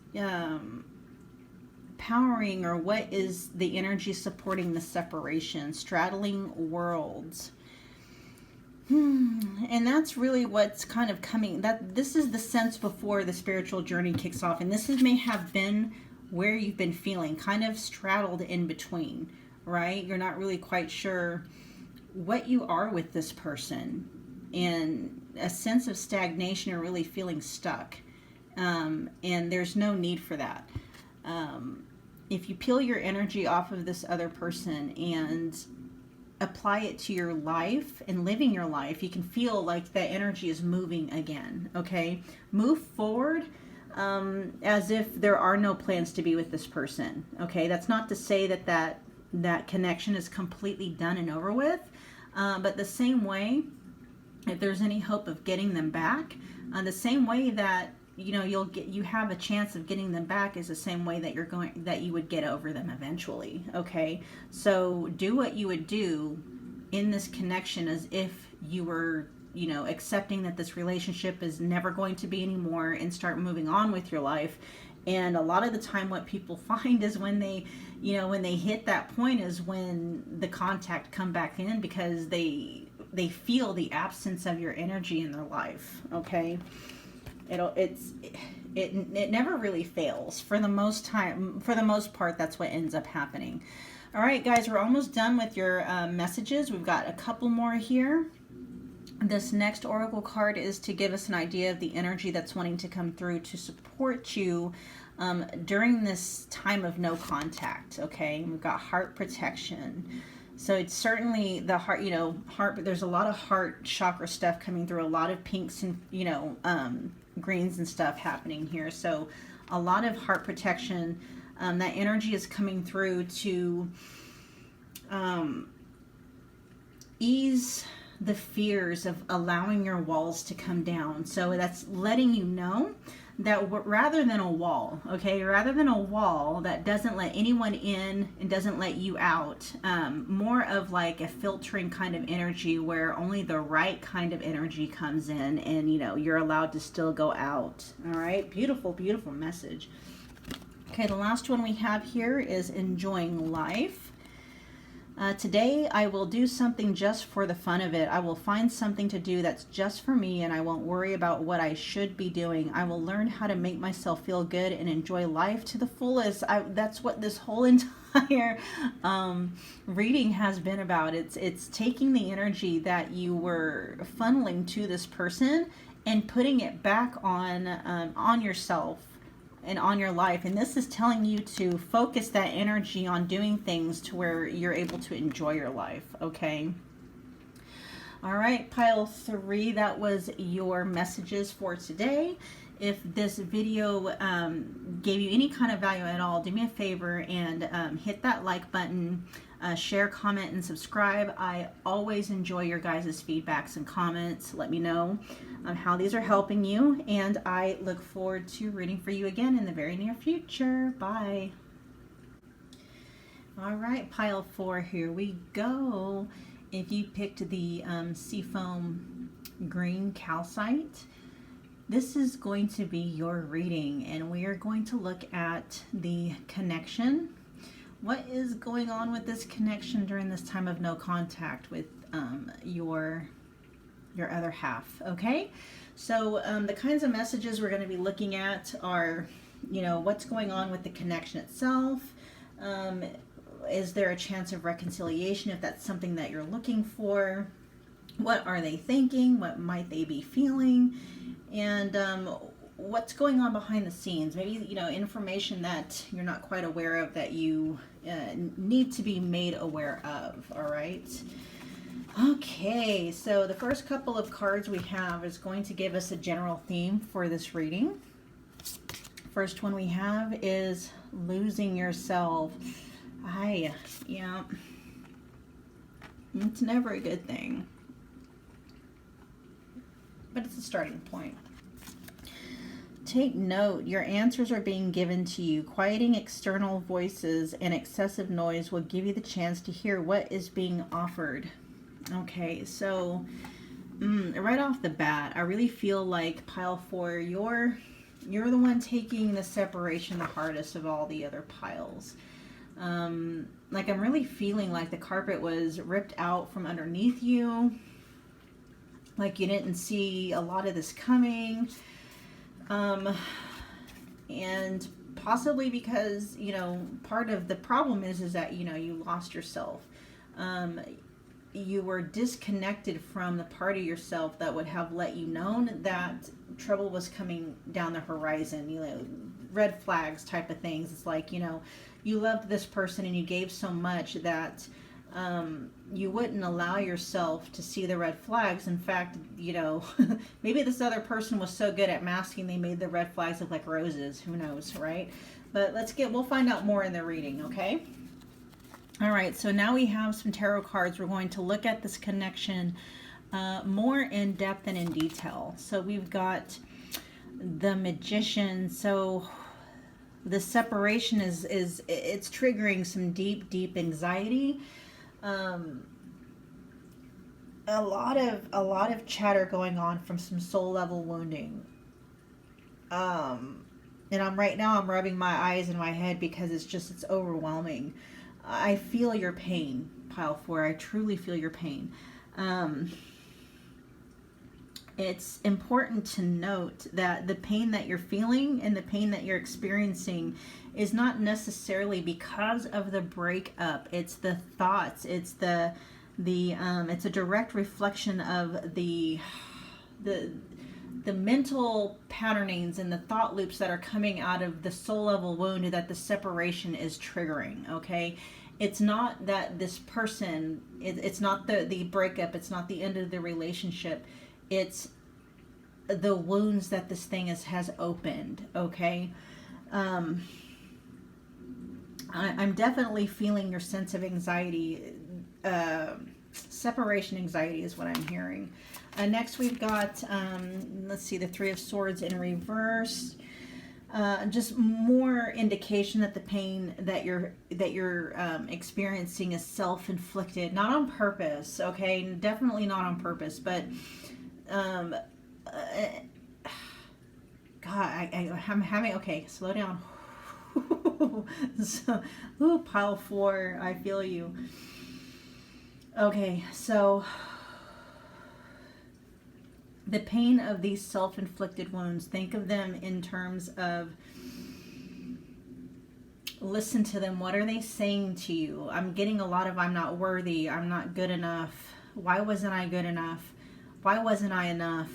powering, or what is the energy supporting the separation? Straddling worlds. And that's really what's kind of coming. This is the sense before the spiritual journey kicks off, and may have been where you've been feeling kind of straddled in between, right? You're not really quite sure what you are with this person, and a sense of stagnation, or really feeling stuck. And there's no need for that. If you peel your energy off of this other person and apply it to your life and living your life, you can feel like that energy is moving again. Okay. Move forward as if there are no plans to be with this person. Okay. That's not to say that connection is completely done and over with. But the same way, if there's any hope of getting them back, the same way that you have a chance of getting them back is the same way that you would get over them eventually. Okay. So do what you would do in this connection as if you were, accepting that this relationship is never going to be anymore, and start moving on with your life. And a lot of the time what people find is when they hit that point is when the contact come back in, because they feel the absence of your energy in their life. Okay. It never really fails. For the most part, that's what ends up happening. All right, guys, we're almost done with your messages. We've got a couple more here. This next oracle card is to give us an idea of the energy that's wanting to come through to support you during this time of no contact. Okay, we've got heart protection. So it's certainly the heart, heart. There's a lot of heart chakra stuff coming through. A lot of pinks and greens and stuff happening here. So a lot of heart protection. That energy is coming through to ease the fears of allowing your walls to come down. So that's letting you know that rather than a wall, okay, rather than a wall that doesn't let anyone in and doesn't let you out, more of like a filtering kind of energy where only the right kind of energy comes in, and you know, you're allowed to still go out. All right, beautiful, beautiful message. Okay, the last one we have here is enjoying life. Today I will do something just for the fun of it. I will find something to do that's just for me, and I won't worry about what I should be doing. I will learn how to make myself feel good and enjoy life to the fullest. That's what this whole entire reading has been about. It's taking the energy that you were funneling to this person and putting it back on yourself and on your life. And this is telling you to focus that energy on doing things to where you're able to enjoy your life. Okay. All right, pile 3, that was your messages for today. If this video gave you any kind of value at all, do me a favor and hit that like button, share, comment, and subscribe. I always enjoy your guys' feedbacks and comments. Let me know how these are helping you, and I look forward to reading for you again in the very near future. Bye. All right, pile 4, here we go. If you picked the Seafoam green calcite, this is going to be your reading, and we are going to look at the connection. What is going on with this connection during this time of no contact with your other half? Okay, so the kinds of messages we're going to be looking at are, you know, what's going on with the connection itself. Is there a chance of reconciliation if that's something that you're looking for? What are they thinking? What might they be feeling? And what's going on behind the scenes? Maybe, you know, information that you're not quite aware of that you need to be made aware of. All right. Okay, so the first couple of cards we have is going to give us a general theme for this reading. First one we have is losing yourself. Yeah, it's never a good thing, but it's a starting point. Take note, your answers are being given to you. Quieting external voices and excessive noise will give you the chance to hear what is being offered. Okay, so right off the bat, I really feel like pile 4, you're the one taking the separation the hardest of all the other piles. Like I'm really feeling like the carpet was ripped out from underneath you. Like you didn't see a lot of this coming. And possibly because, you know, part of the problem is that, you know, you lost yourself. You were disconnected from the part of yourself that would have let you know that trouble was coming down the horizon, you know, red flags type of things. It's like, you know, you loved this person and you gave so much that you wouldn't allow yourself to see the red flags. In fact, you know, maybe this other person was so good at masking they made the red flags look like roses. Who knows, right? But we'll find out more in the reading, okay? All right, so now we have some tarot cards. We're going to look at this connection more in depth and in detail. So we've got the Magician. So the separation it's triggering some deep anxiety. A lot of chatter going on from some soul level wounding. And I'm rubbing my eyes and my head because it's overwhelming. I feel your pain, pile 4. I truly feel your pain. It's important to note that the pain that you're feeling and the pain that you're experiencing is not necessarily because of the breakup. It's the thoughts. It's it's a direct reflection of the mental patternings and the thought loops that are coming out of the soul level wound that the separation is triggering. Okay, it's not that this person, it's not the breakup, it's not the end of the relationship, it's the wounds that this thing has opened. Okay, I'm definitely feeling your sense of anxiety. Separation anxiety is what I'm hearing. Next we've got, let's see, the 3 of Swords in reverse. just more indication that the pain that you're experiencing is self-inflicted, not on purpose. Okay, definitely not on purpose, but um, God, I'm having, okay, slow down. So, ooh, pile four, I feel you. Okay, so the pain of these self-inflicted wounds, think of them in terms of, listen to them. What are they saying to you? I'm getting a lot of, I'm not worthy, I'm not good enough, why wasn't I good enough, why wasn't I enough,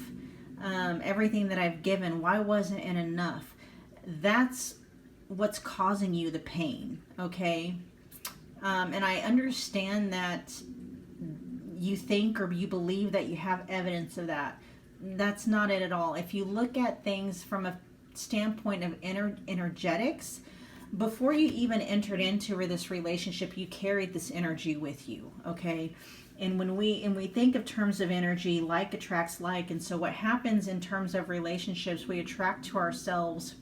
everything that I've given, why wasn't it enough? That's what's causing you the pain, okay? And I understand that you think or you believe that you have evidence of that. That's not it at all. If you look at things from a standpoint of energetics, before you even entered into this relationship, you carried this energy with you, okay? And when we think of terms of energy, like attracts like, and so what happens in terms of relationships, we attract to ourselves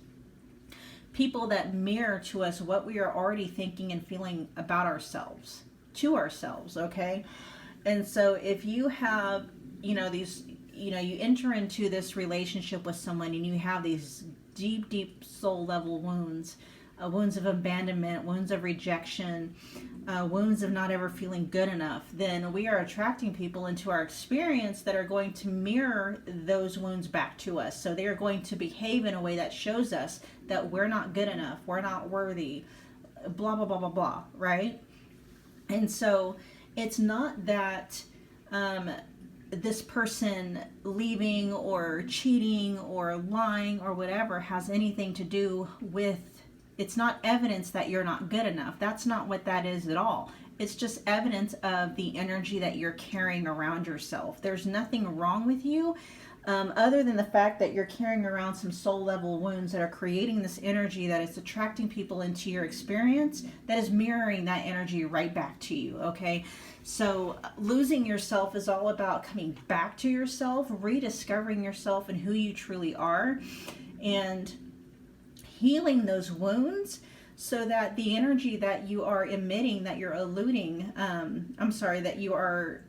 people that mirror to us what we are already thinking and feeling about ourselves, to ourselves, okay? And so if you have, these, you enter into this relationship with someone and you have these deep, deep soul level wounds, wounds of abandonment, wounds of rejection, wounds of not ever feeling good enough, then we are attracting people into our experience that are going to mirror those wounds back to us. So they are going to behave in a way that shows us that we're not good enough, we're not worthy, blah, blah, blah, blah, blah, right? And so it's not that this person leaving or cheating or lying or whatever has anything to do with, it's not evidence that you're not good enough. That's not what that is at all. It's just evidence of the energy that you're carrying around yourself. There's nothing wrong with you, other than the fact that you're carrying around some soul level wounds that are creating this energy that is attracting people into your experience that is mirroring that energy right back to you, okay? So losing yourself is all about coming back to yourself, rediscovering yourself and who you truly are, and healing those wounds so that the energy that you are emitting, that you're that you are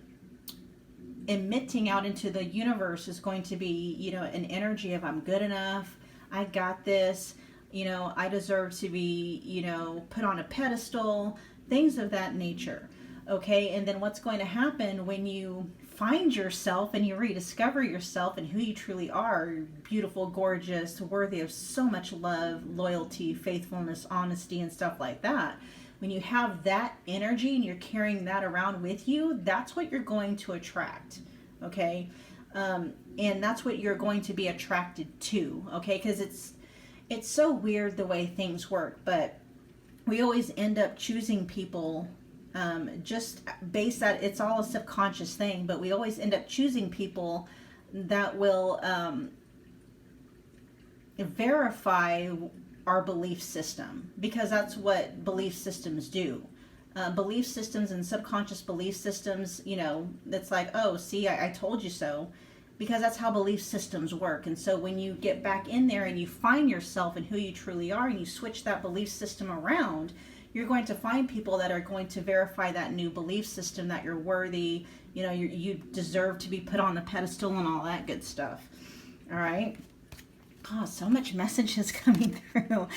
emitting out into the universe is going to be, an energy of I'm good enough, I got this, I deserve to be, put on a pedestal, things of that nature. Okay, and then what's going to happen when you find yourself and you rediscover yourself and who you truly are, you're beautiful, gorgeous, worthy of so much love, loyalty, faithfulness, honesty, and stuff like that. When you have that energy and you're carrying that around with you, that's what you're going to attract, okay? And that's what you're going to be attracted to, okay? Because it's so weird the way things work, but we always end up choosing people just based that it's all a subconscious thing, but we always end up choosing people that will verify our belief system, because that's what belief systems do. Belief systems and subconscious belief systems, that's like, oh, see, I told you so, because that's how belief systems work. And so when you get back in there and you find yourself and who you truly are and you switch that belief system around, you're going to find people that are going to verify that new belief system, that you're worthy, you deserve to be put on the pedestal and all that good stuff. All right. Oh, so much messages coming through.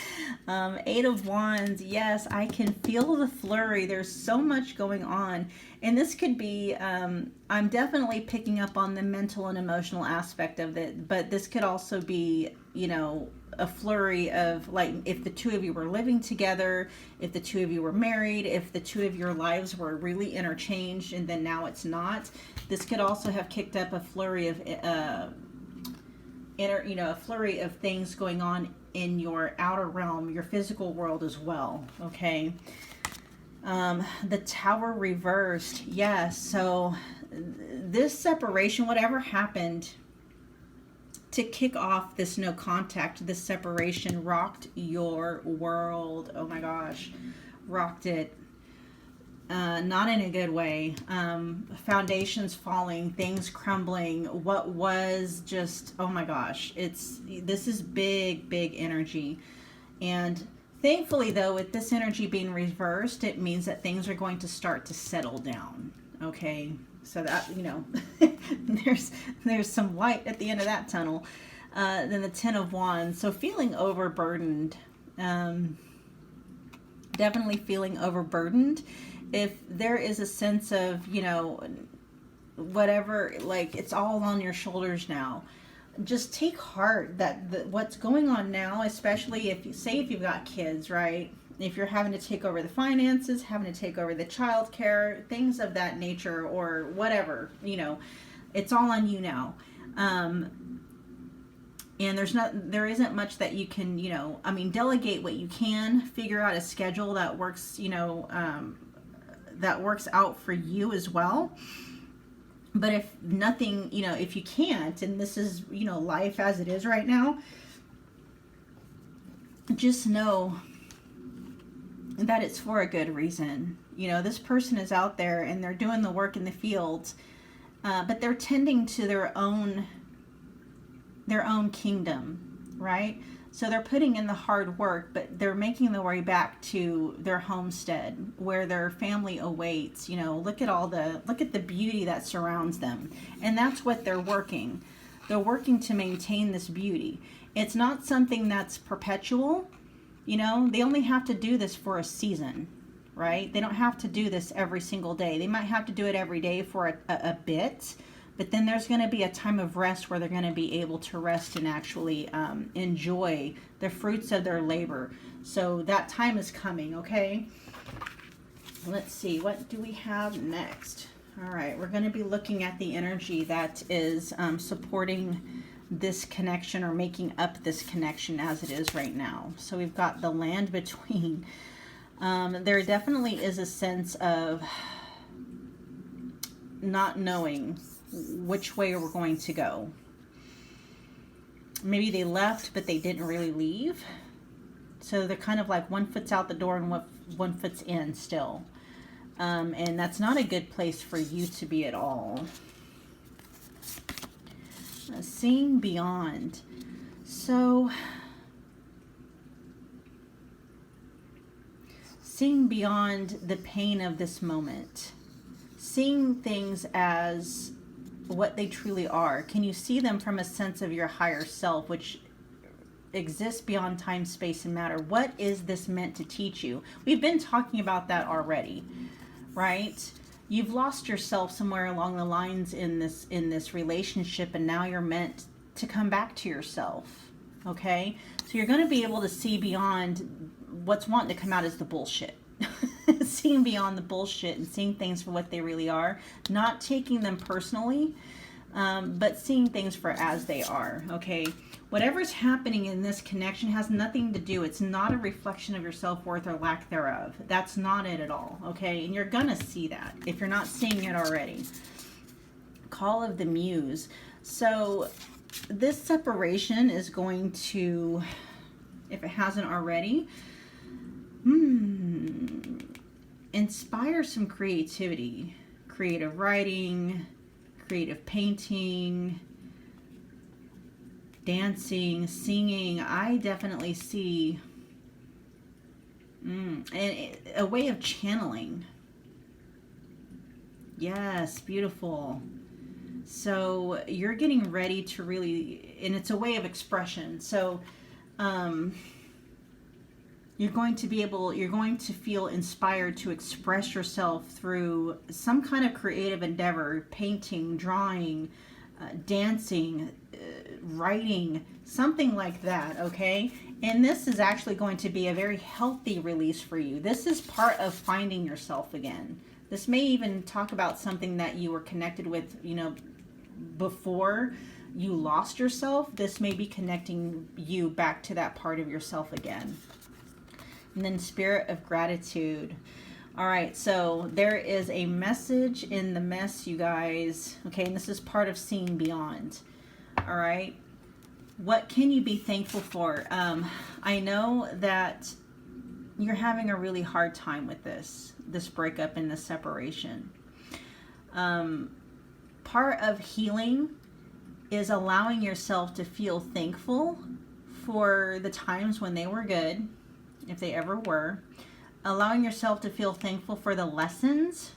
8 of Wands. Yes, I can feel the flurry. There's so much going on. And this could be, I'm definitely picking up on the mental and emotional aspect of it, but this could also be, a flurry of, like, if the two of you were living together, if the two of you were married, if the two of your lives were really interchanged and then now it's not. This could also have kicked up a flurry of a flurry of things going on in your outer realm, your physical world as well, okay? The Tower reversed. Yes, so this separation, whatever happened to kick off this no contact, this separation rocked your world. Oh my gosh, rocked it. not in a good way. Foundations falling, things crumbling. What was just, oh my gosh, this is big, big energy. And thankfully, though, with this energy being reversed, it means that things are going to start to settle down. Okay, so that, there's some light at the end of that tunnel. Then the Ten of Wands. So feeling overburdened. Definitely feeling overburdened. If there is a sense of, whatever, like it's all on your shoulders now, just take heart that what's going on now, especially if you've got kids, right? If you're having to take over the finances, having to take over the child care, things of that nature, or whatever, it's all on you now. And there isn't much that you can, delegate what you can, figure out a schedule that works, that works out for you as well. But if nothing, if you can't, and this is, life as it is right now, just know that it's for a good reason. This person is out there and they're doing the work in the field, but they're tending to their own kingdom, right? So they're putting in the hard work, but they're making their way back to their homestead where their family awaits. Look at the beauty that surrounds them. And that's what they're working. They're working to maintain this beauty. It's not something that's perpetual. They only have to do this for a season, right? They don't have to do this every single day. They might have to do it every day for a bit. But then there's going to be a time of rest where they're going to be able to rest and actually enjoy the fruits of their labor. So that time is coming, okay? Let's see, what do we have next? All right, we're going to be looking at the energy that is supporting this connection or making up this connection as it is right now. So we've got the land between. There definitely is a sense of not knowing which way we're going to go. Maybe they left, but they didn't really leave. So they're kind of like one foot's out the door and one foot's in still. And that's not a good place for you to be at all. Seeing beyond. So, seeing beyond the pain of this moment. Seeing things as what they truly are. Can you see them from a sense of your higher self, which exists beyond time, space, and matter? What is this meant to teach you? We've been talking about that already, right? You've lost yourself somewhere along the lines in this relationship, and now you're meant to come back to yourself, okay? So you're going to be able to see beyond what's wanting to come out as the bullshit. Seeing beyond the bullshit and seeing things for what they really are, not taking them personally, but seeing things for as they are, okay? Whatever's happening in this connection has nothing to do, it's not a reflection of your self-worth or lack thereof. That's not it at all, okay? And you're gonna see that if you're not seeing it already. Call of the Muse. So this separation is going to, if it hasn't already, inspire some creativity, creative writing, creative painting, dancing, singing. I definitely see a way of channeling. Yes, beautiful. So you're getting ready to really, and it's a way of expression. So you're going to feel inspired to express yourself through some kind of creative endeavor, painting, drawing, dancing, writing, something like that, okay? And this is actually going to be a very healthy release for you. This is part of finding yourself again. This may even talk about something that you were connected with, before you lost yourself. This may be connecting you back to that part of yourself again. And then spirit of gratitude. All right, so there is a message in the mess, you guys. Okay, and this is part of seeing beyond. All right, what can you be thankful for? I know that you're having a really hard time with this breakup and this separation. Part of healing is allowing yourself to feel thankful for the times when they were good, if they ever were. Allowing yourself to feel thankful for the lessons.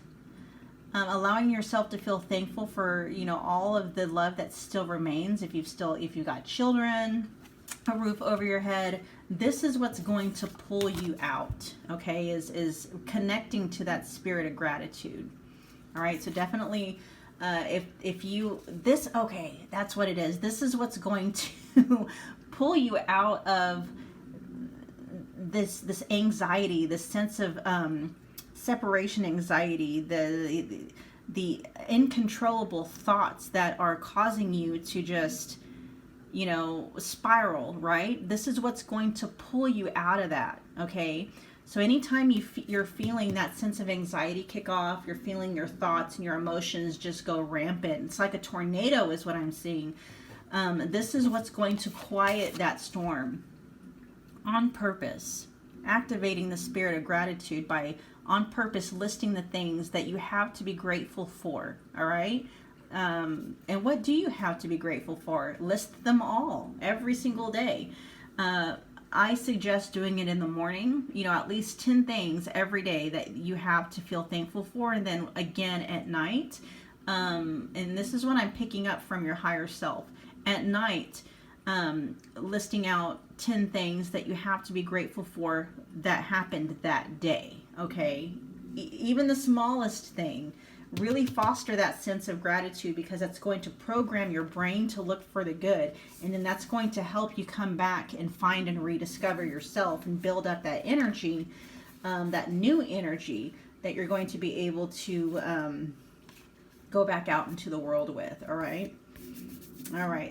Allowing yourself to feel thankful for, you know, all of the love that still remains. If you've got children, a roof over your head, this is what's going to pull you out, okay, is connecting to that spirit of gratitude. All right, so definitely if you, okay, that's what it is. This is what's going to pull you out of this anxiety, this sense of separation anxiety, the uncontrollable thoughts that are causing you to just, you know, spiral, right? This is what's going to pull you out of that, okay? So anytime you're feeling that sense of anxiety kick off, you're feeling your thoughts and your emotions just go rampant. It's like a tornado is what I'm seeing. This is what's going to quiet that storm on purpose. Activating the spirit of gratitude by on purpose listing the things that you have to be grateful for, all right? And what do you have to be grateful for? List them all every single day. I suggest doing it in the morning, you know, at least 10 things every day that you have to feel thankful for, and then again at night. And this is what I'm picking up from your higher self. At night, listing out 10 things that you have to be grateful for that happened that day, okay? Even the smallest thing. Really foster that sense of gratitude, because that's going to program your brain to look for the good, and then that's going to help you come back and find and rediscover yourself and build up that energy, that new energy that you're going to be able to go back out into the world with. All right.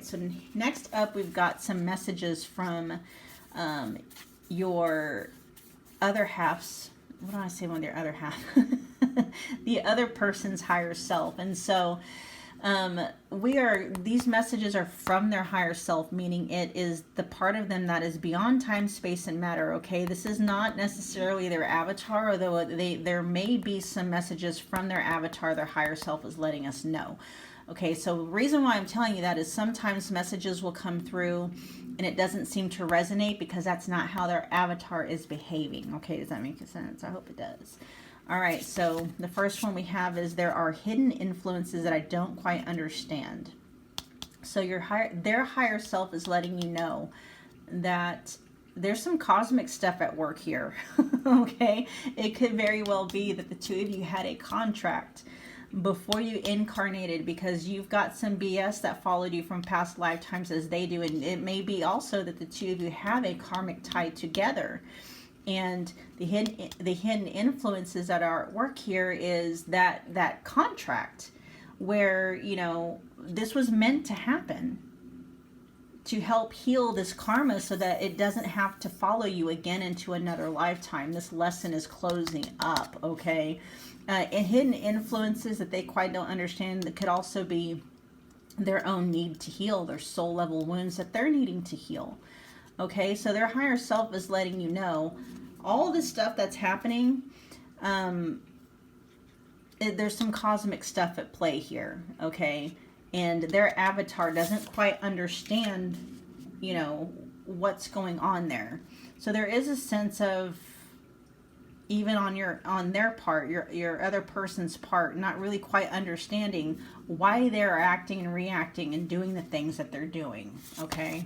So next up, we've got some messages from your other half's, what do I say when their other half? The other person's higher self. And so these messages are from their higher self, meaning it is the part of them that is beyond time, space, and matter. Okay, this is not necessarily their avatar, although there may be some messages from their avatar their higher self is letting us know. Okay, so the reason why I'm telling you that is sometimes messages will come through and it doesn't seem to resonate because that's not how their avatar is behaving. Okay, does that make sense? I hope it does. All right, so the first one we have is there are hidden influences that I don't quite understand. So their higher self is letting you know that there's some cosmic stuff at work here. Okay, it could very well be that the two of you had a contract before you incarnated, because you've got some BS that followed you from past lifetimes as they do, and it may be also that the two of you have a karmic tie together. And the hidden influences that are at work here is that contract where, you know, this was meant to happen to help heal this karma so that it doesn't have to follow you again into another lifetime. This lesson is closing up, okay? And hidden influences that they quite don't understand that could also be their own need to heal, their soul level wounds that they're needing to heal. Okay, so their higher self is letting you know all this stuff that's happening. There's some cosmic stuff at play here, okay? And their avatar doesn't quite understand, you know, what's going on there. So there is a sense of, even on their part, your other person's part, not really quite understanding why they're acting and reacting and doing the things that they're doing, okay?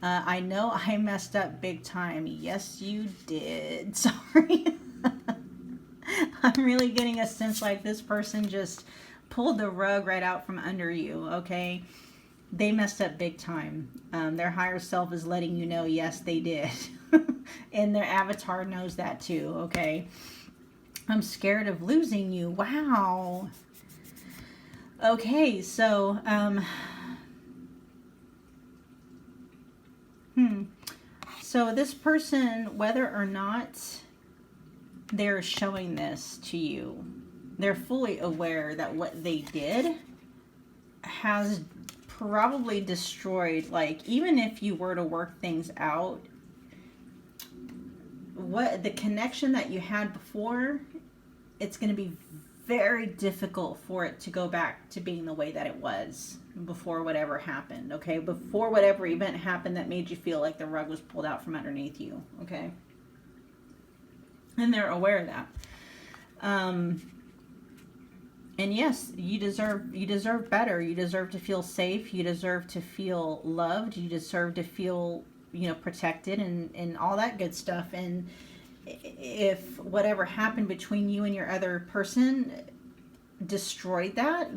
I know I messed up big time. Yes, you did. Sorry. I'm really getting a sense like this person just pulled the rug right out from under you, okay? They messed up big time. Their higher self is letting you know, yes, they did. And their avatar knows that too, okay? I'm scared of losing you. Wow. Okay, so, so this person, whether or not they're showing this to you, they're fully aware that what they did has probably destroyed, like, even if you were to work things out, what the connection that you had before, it's going to be very difficult for it to go back to being the way that it was before whatever happened, okay? Before whatever event happened that made you feel like the rug was pulled out from underneath you, okay? And they're aware of that. And yes, you deserve better. You deserve to feel safe. You deserve to feel loved. You deserve to feel, protected and all that good stuff. And if whatever happened between you and your other person destroyed that,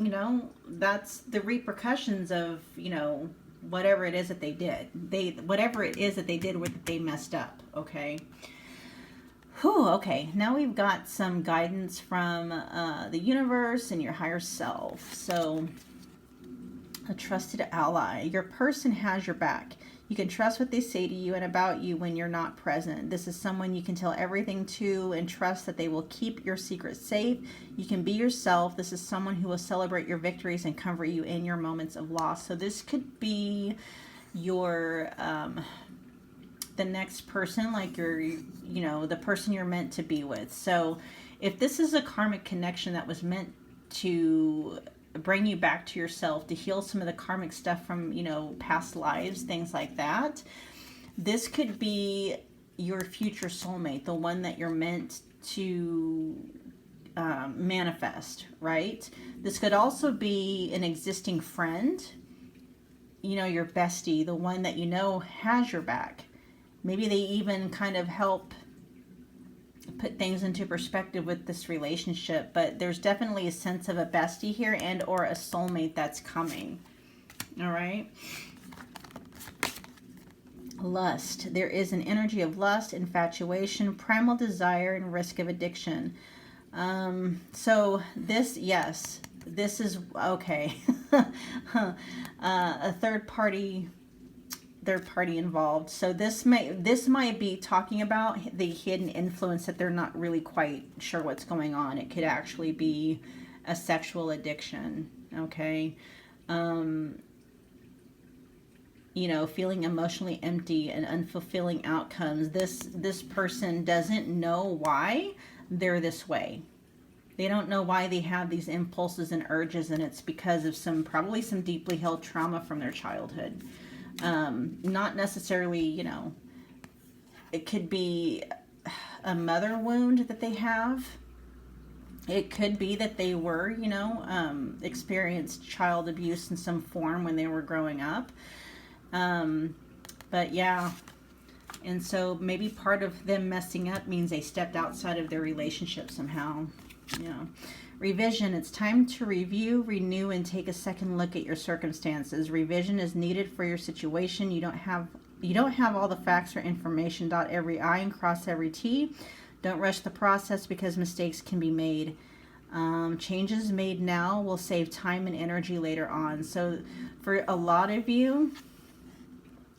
that's the repercussions of, whatever it is that they did. Whatever it is that they did, that they messed up, okay? Whew, okay, now we've got some guidance from the universe and your higher self. So, a trusted ally. Your person has your back. You can trust what they say to you and about you when you're not present. This is someone you can tell everything to and trust that they will keep your secret safe. You can be yourself. This is someone who will celebrate your victories and comfort you in your moments of loss. So this could be your... the next person, like the person you're meant to be with. So if this is a karmic connection that was meant to bring you back to yourself, to heal some of the karmic stuff from, past lives, things like that, this could be your future soulmate, the one that you're meant to manifest, right? This could also be an existing friend, your bestie, the one that has your back. Maybe they even kind of help put things into perspective with this relationship, but there's definitely a sense of a bestie here and or a soulmate that's coming. All right. Lust. There is an energy of lust, infatuation, primal desire, and risk of addiction. So this, yes, this is okay. A third party involved. So this might be talking about the hidden influence that they're not really quite sure what's going on. It could actually be a sexual addiction, okay? Feeling emotionally empty and unfulfilling outcomes. This person doesn't know why they're this way. They don't know why they have these impulses and urges, and it's because of probably some deeply held trauma from their childhood. Not necessarily, it could be a mother wound that they have. It could be that they were, experienced child abuse in some form when they were growing up. But yeah. And so maybe part of them messing up means they stepped outside of their relationship somehow. Revision. It's time to review, renew, and take a second look at your circumstances. Revision is needed for your situation. You don't have all the facts or information. Dot every I and cross every T. Don't rush the process because mistakes can be made. Changes made now will save time and energy later on. So for a lot of you,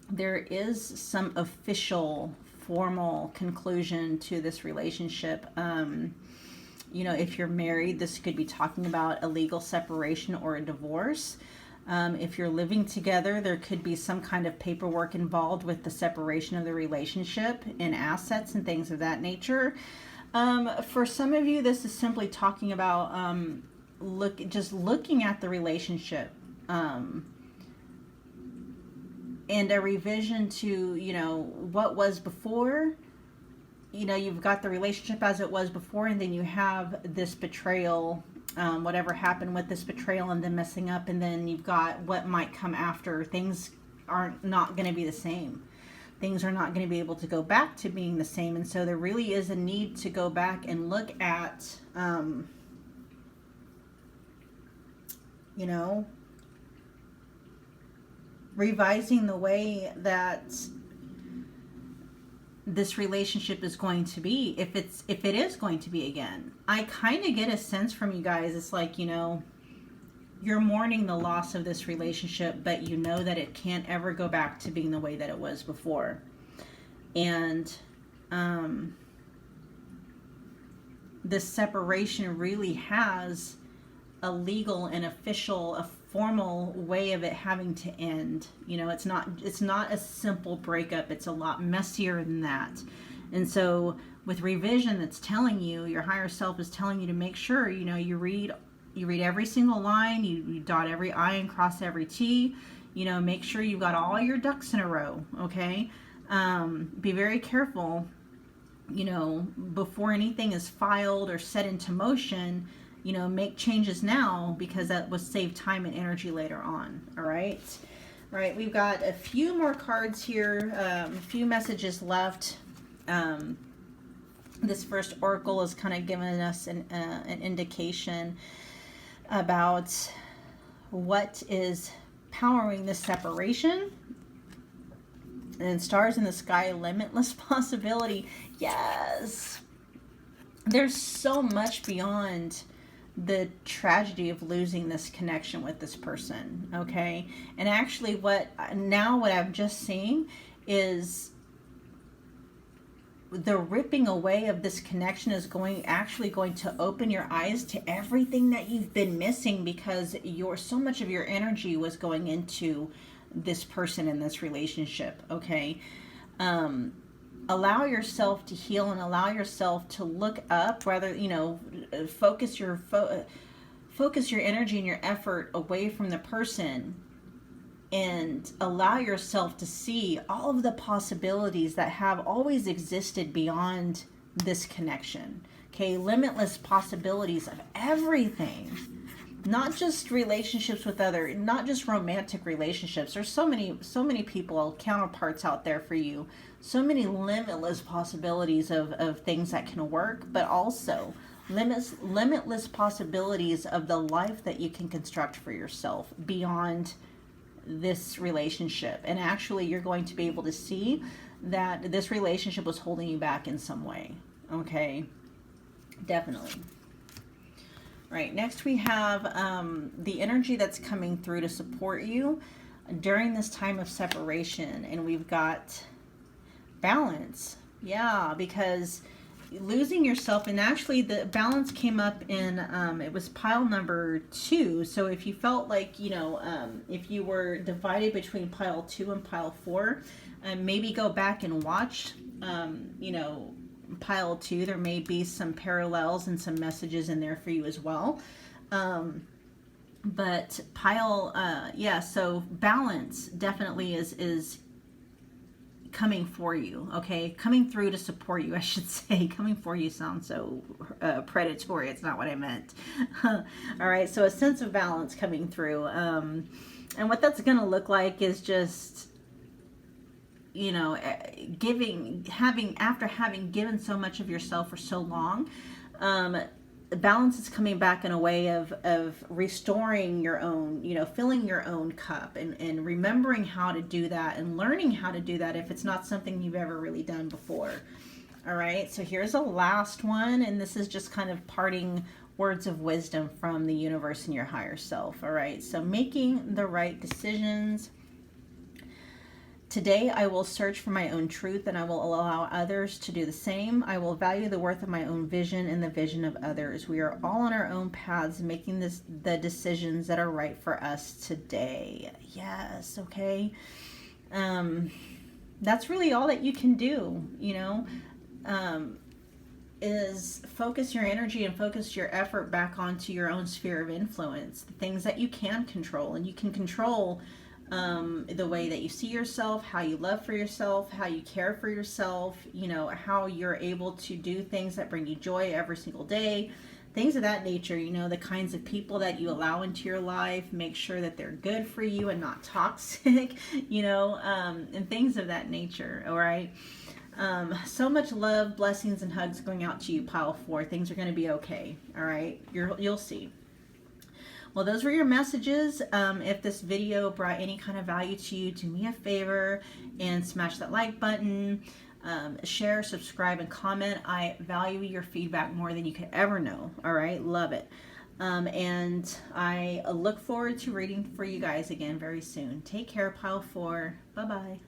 there is some official, formal conclusion to this relationship. If you're married, this could be talking about a legal separation or a divorce. If you're living together, there could be some kind of paperwork involved with the separation of the relationship and assets and things of that nature. For some of you, this is simply talking about looking at the relationship and a revision to, what was before. You've got the relationship as it was before, and then you have this betrayal, whatever happened with this betrayal and then messing up, and then you've got what might come after. Things are not going to be the same. Things are not going to be able to go back to being the same, and so there really is a need to go back and look at, revising the way that this relationship is going to be, if it is going to be again. I kind of get a sense from you guys, it's like, you're mourning the loss of this relationship, but you know that it can't ever go back to being the way that it was before. And this separation really has a legal and official, a formal way of it having to end. It's not a simple breakup. It's a lot messier than that. And so with revision, that's telling you, your higher self is telling you to make sure, you read every single line, you dot every I and cross every T, make sure you've got all your ducks in a row, okay? Be very careful, before anything is filed or set into motion, make changes now, because that will save time and energy later on. All right. All right. We've got a few more cards here, a few messages left. This first oracle is kind of giving us an indication about what is powering this separation. And stars in the sky, limitless possibility. Yes. There's so much beyond the tragedy of losing this connection with this person, okay? And actually what I'm just seeing is the ripping away of this connection is actually going to open your eyes to everything that you've been missing, because so much of your energy was going into this person in this relationship, okay? Allow yourself to heal and allow yourself to look up, rather, focus your energy and your effort away from the person, and allow yourself to see all of the possibilities that have always existed beyond this connection. Okay, limitless possibilities of everything. Not just relationships with not just romantic relationships. There's so many people, counterparts out there for you. So many limitless possibilities of things that can work, but also limitless possibilities of the life that you can construct for yourself beyond this relationship. And actually, you're going to be able to see that this relationship was holding you back in some way. Okay, definitely. Right, next we have the energy that's coming through to support you during this time of separation. And we've got balance. Yeah, because losing yourself, and actually the balance came up in, it was pile number 2. So if you felt like, if you were divided between pile 2 and pile 4, maybe go back and watch, pile 2. There may be some parallels and some messages in there for you as well. But pile, so balance definitely is coming for you, okay? Coming through to support you, I should say. Coming for you sounds so predatory. It's not what I meant. All right, so a sense of balance coming through. And what that's going to look like is just, after having given so much of yourself for so long, balance is coming back in a way of restoring your own, filling your own cup, and remembering how to do that and learning how to do that if it's not something you've ever really done before. All right, so here's a last one, and this is just kind of parting words of wisdom from the universe and your higher self. All right, so making the right decisions. Today, I will search for my own truth, and I will allow others to do the same. I will value the worth of my own vision and the vision of others. We are all on our own paths, making the decisions that are right for us today. Yes, okay. That's really all that you can do, is focus your energy and focus your effort back onto your own sphere of influence, the things that you can control. And you can control the way that you see yourself, how you love for yourself, how you care for yourself, how you're able to do things that bring you joy every single day, things of that nature. The kinds of people that you allow into your life, make sure that they're good for you and not toxic, and things of that nature. All right. So much love, blessings, and hugs going out to you, pile 4. Things are going to be okay. All right. You'll see. Well, those were your messages. If this video brought any kind of value to you, do me a favor and smash that like button, share, subscribe, and comment. I value your feedback more than you could ever know. All right, love it. And I look forward to reading for you guys again very soon. Take care, pile 4. Bye-bye.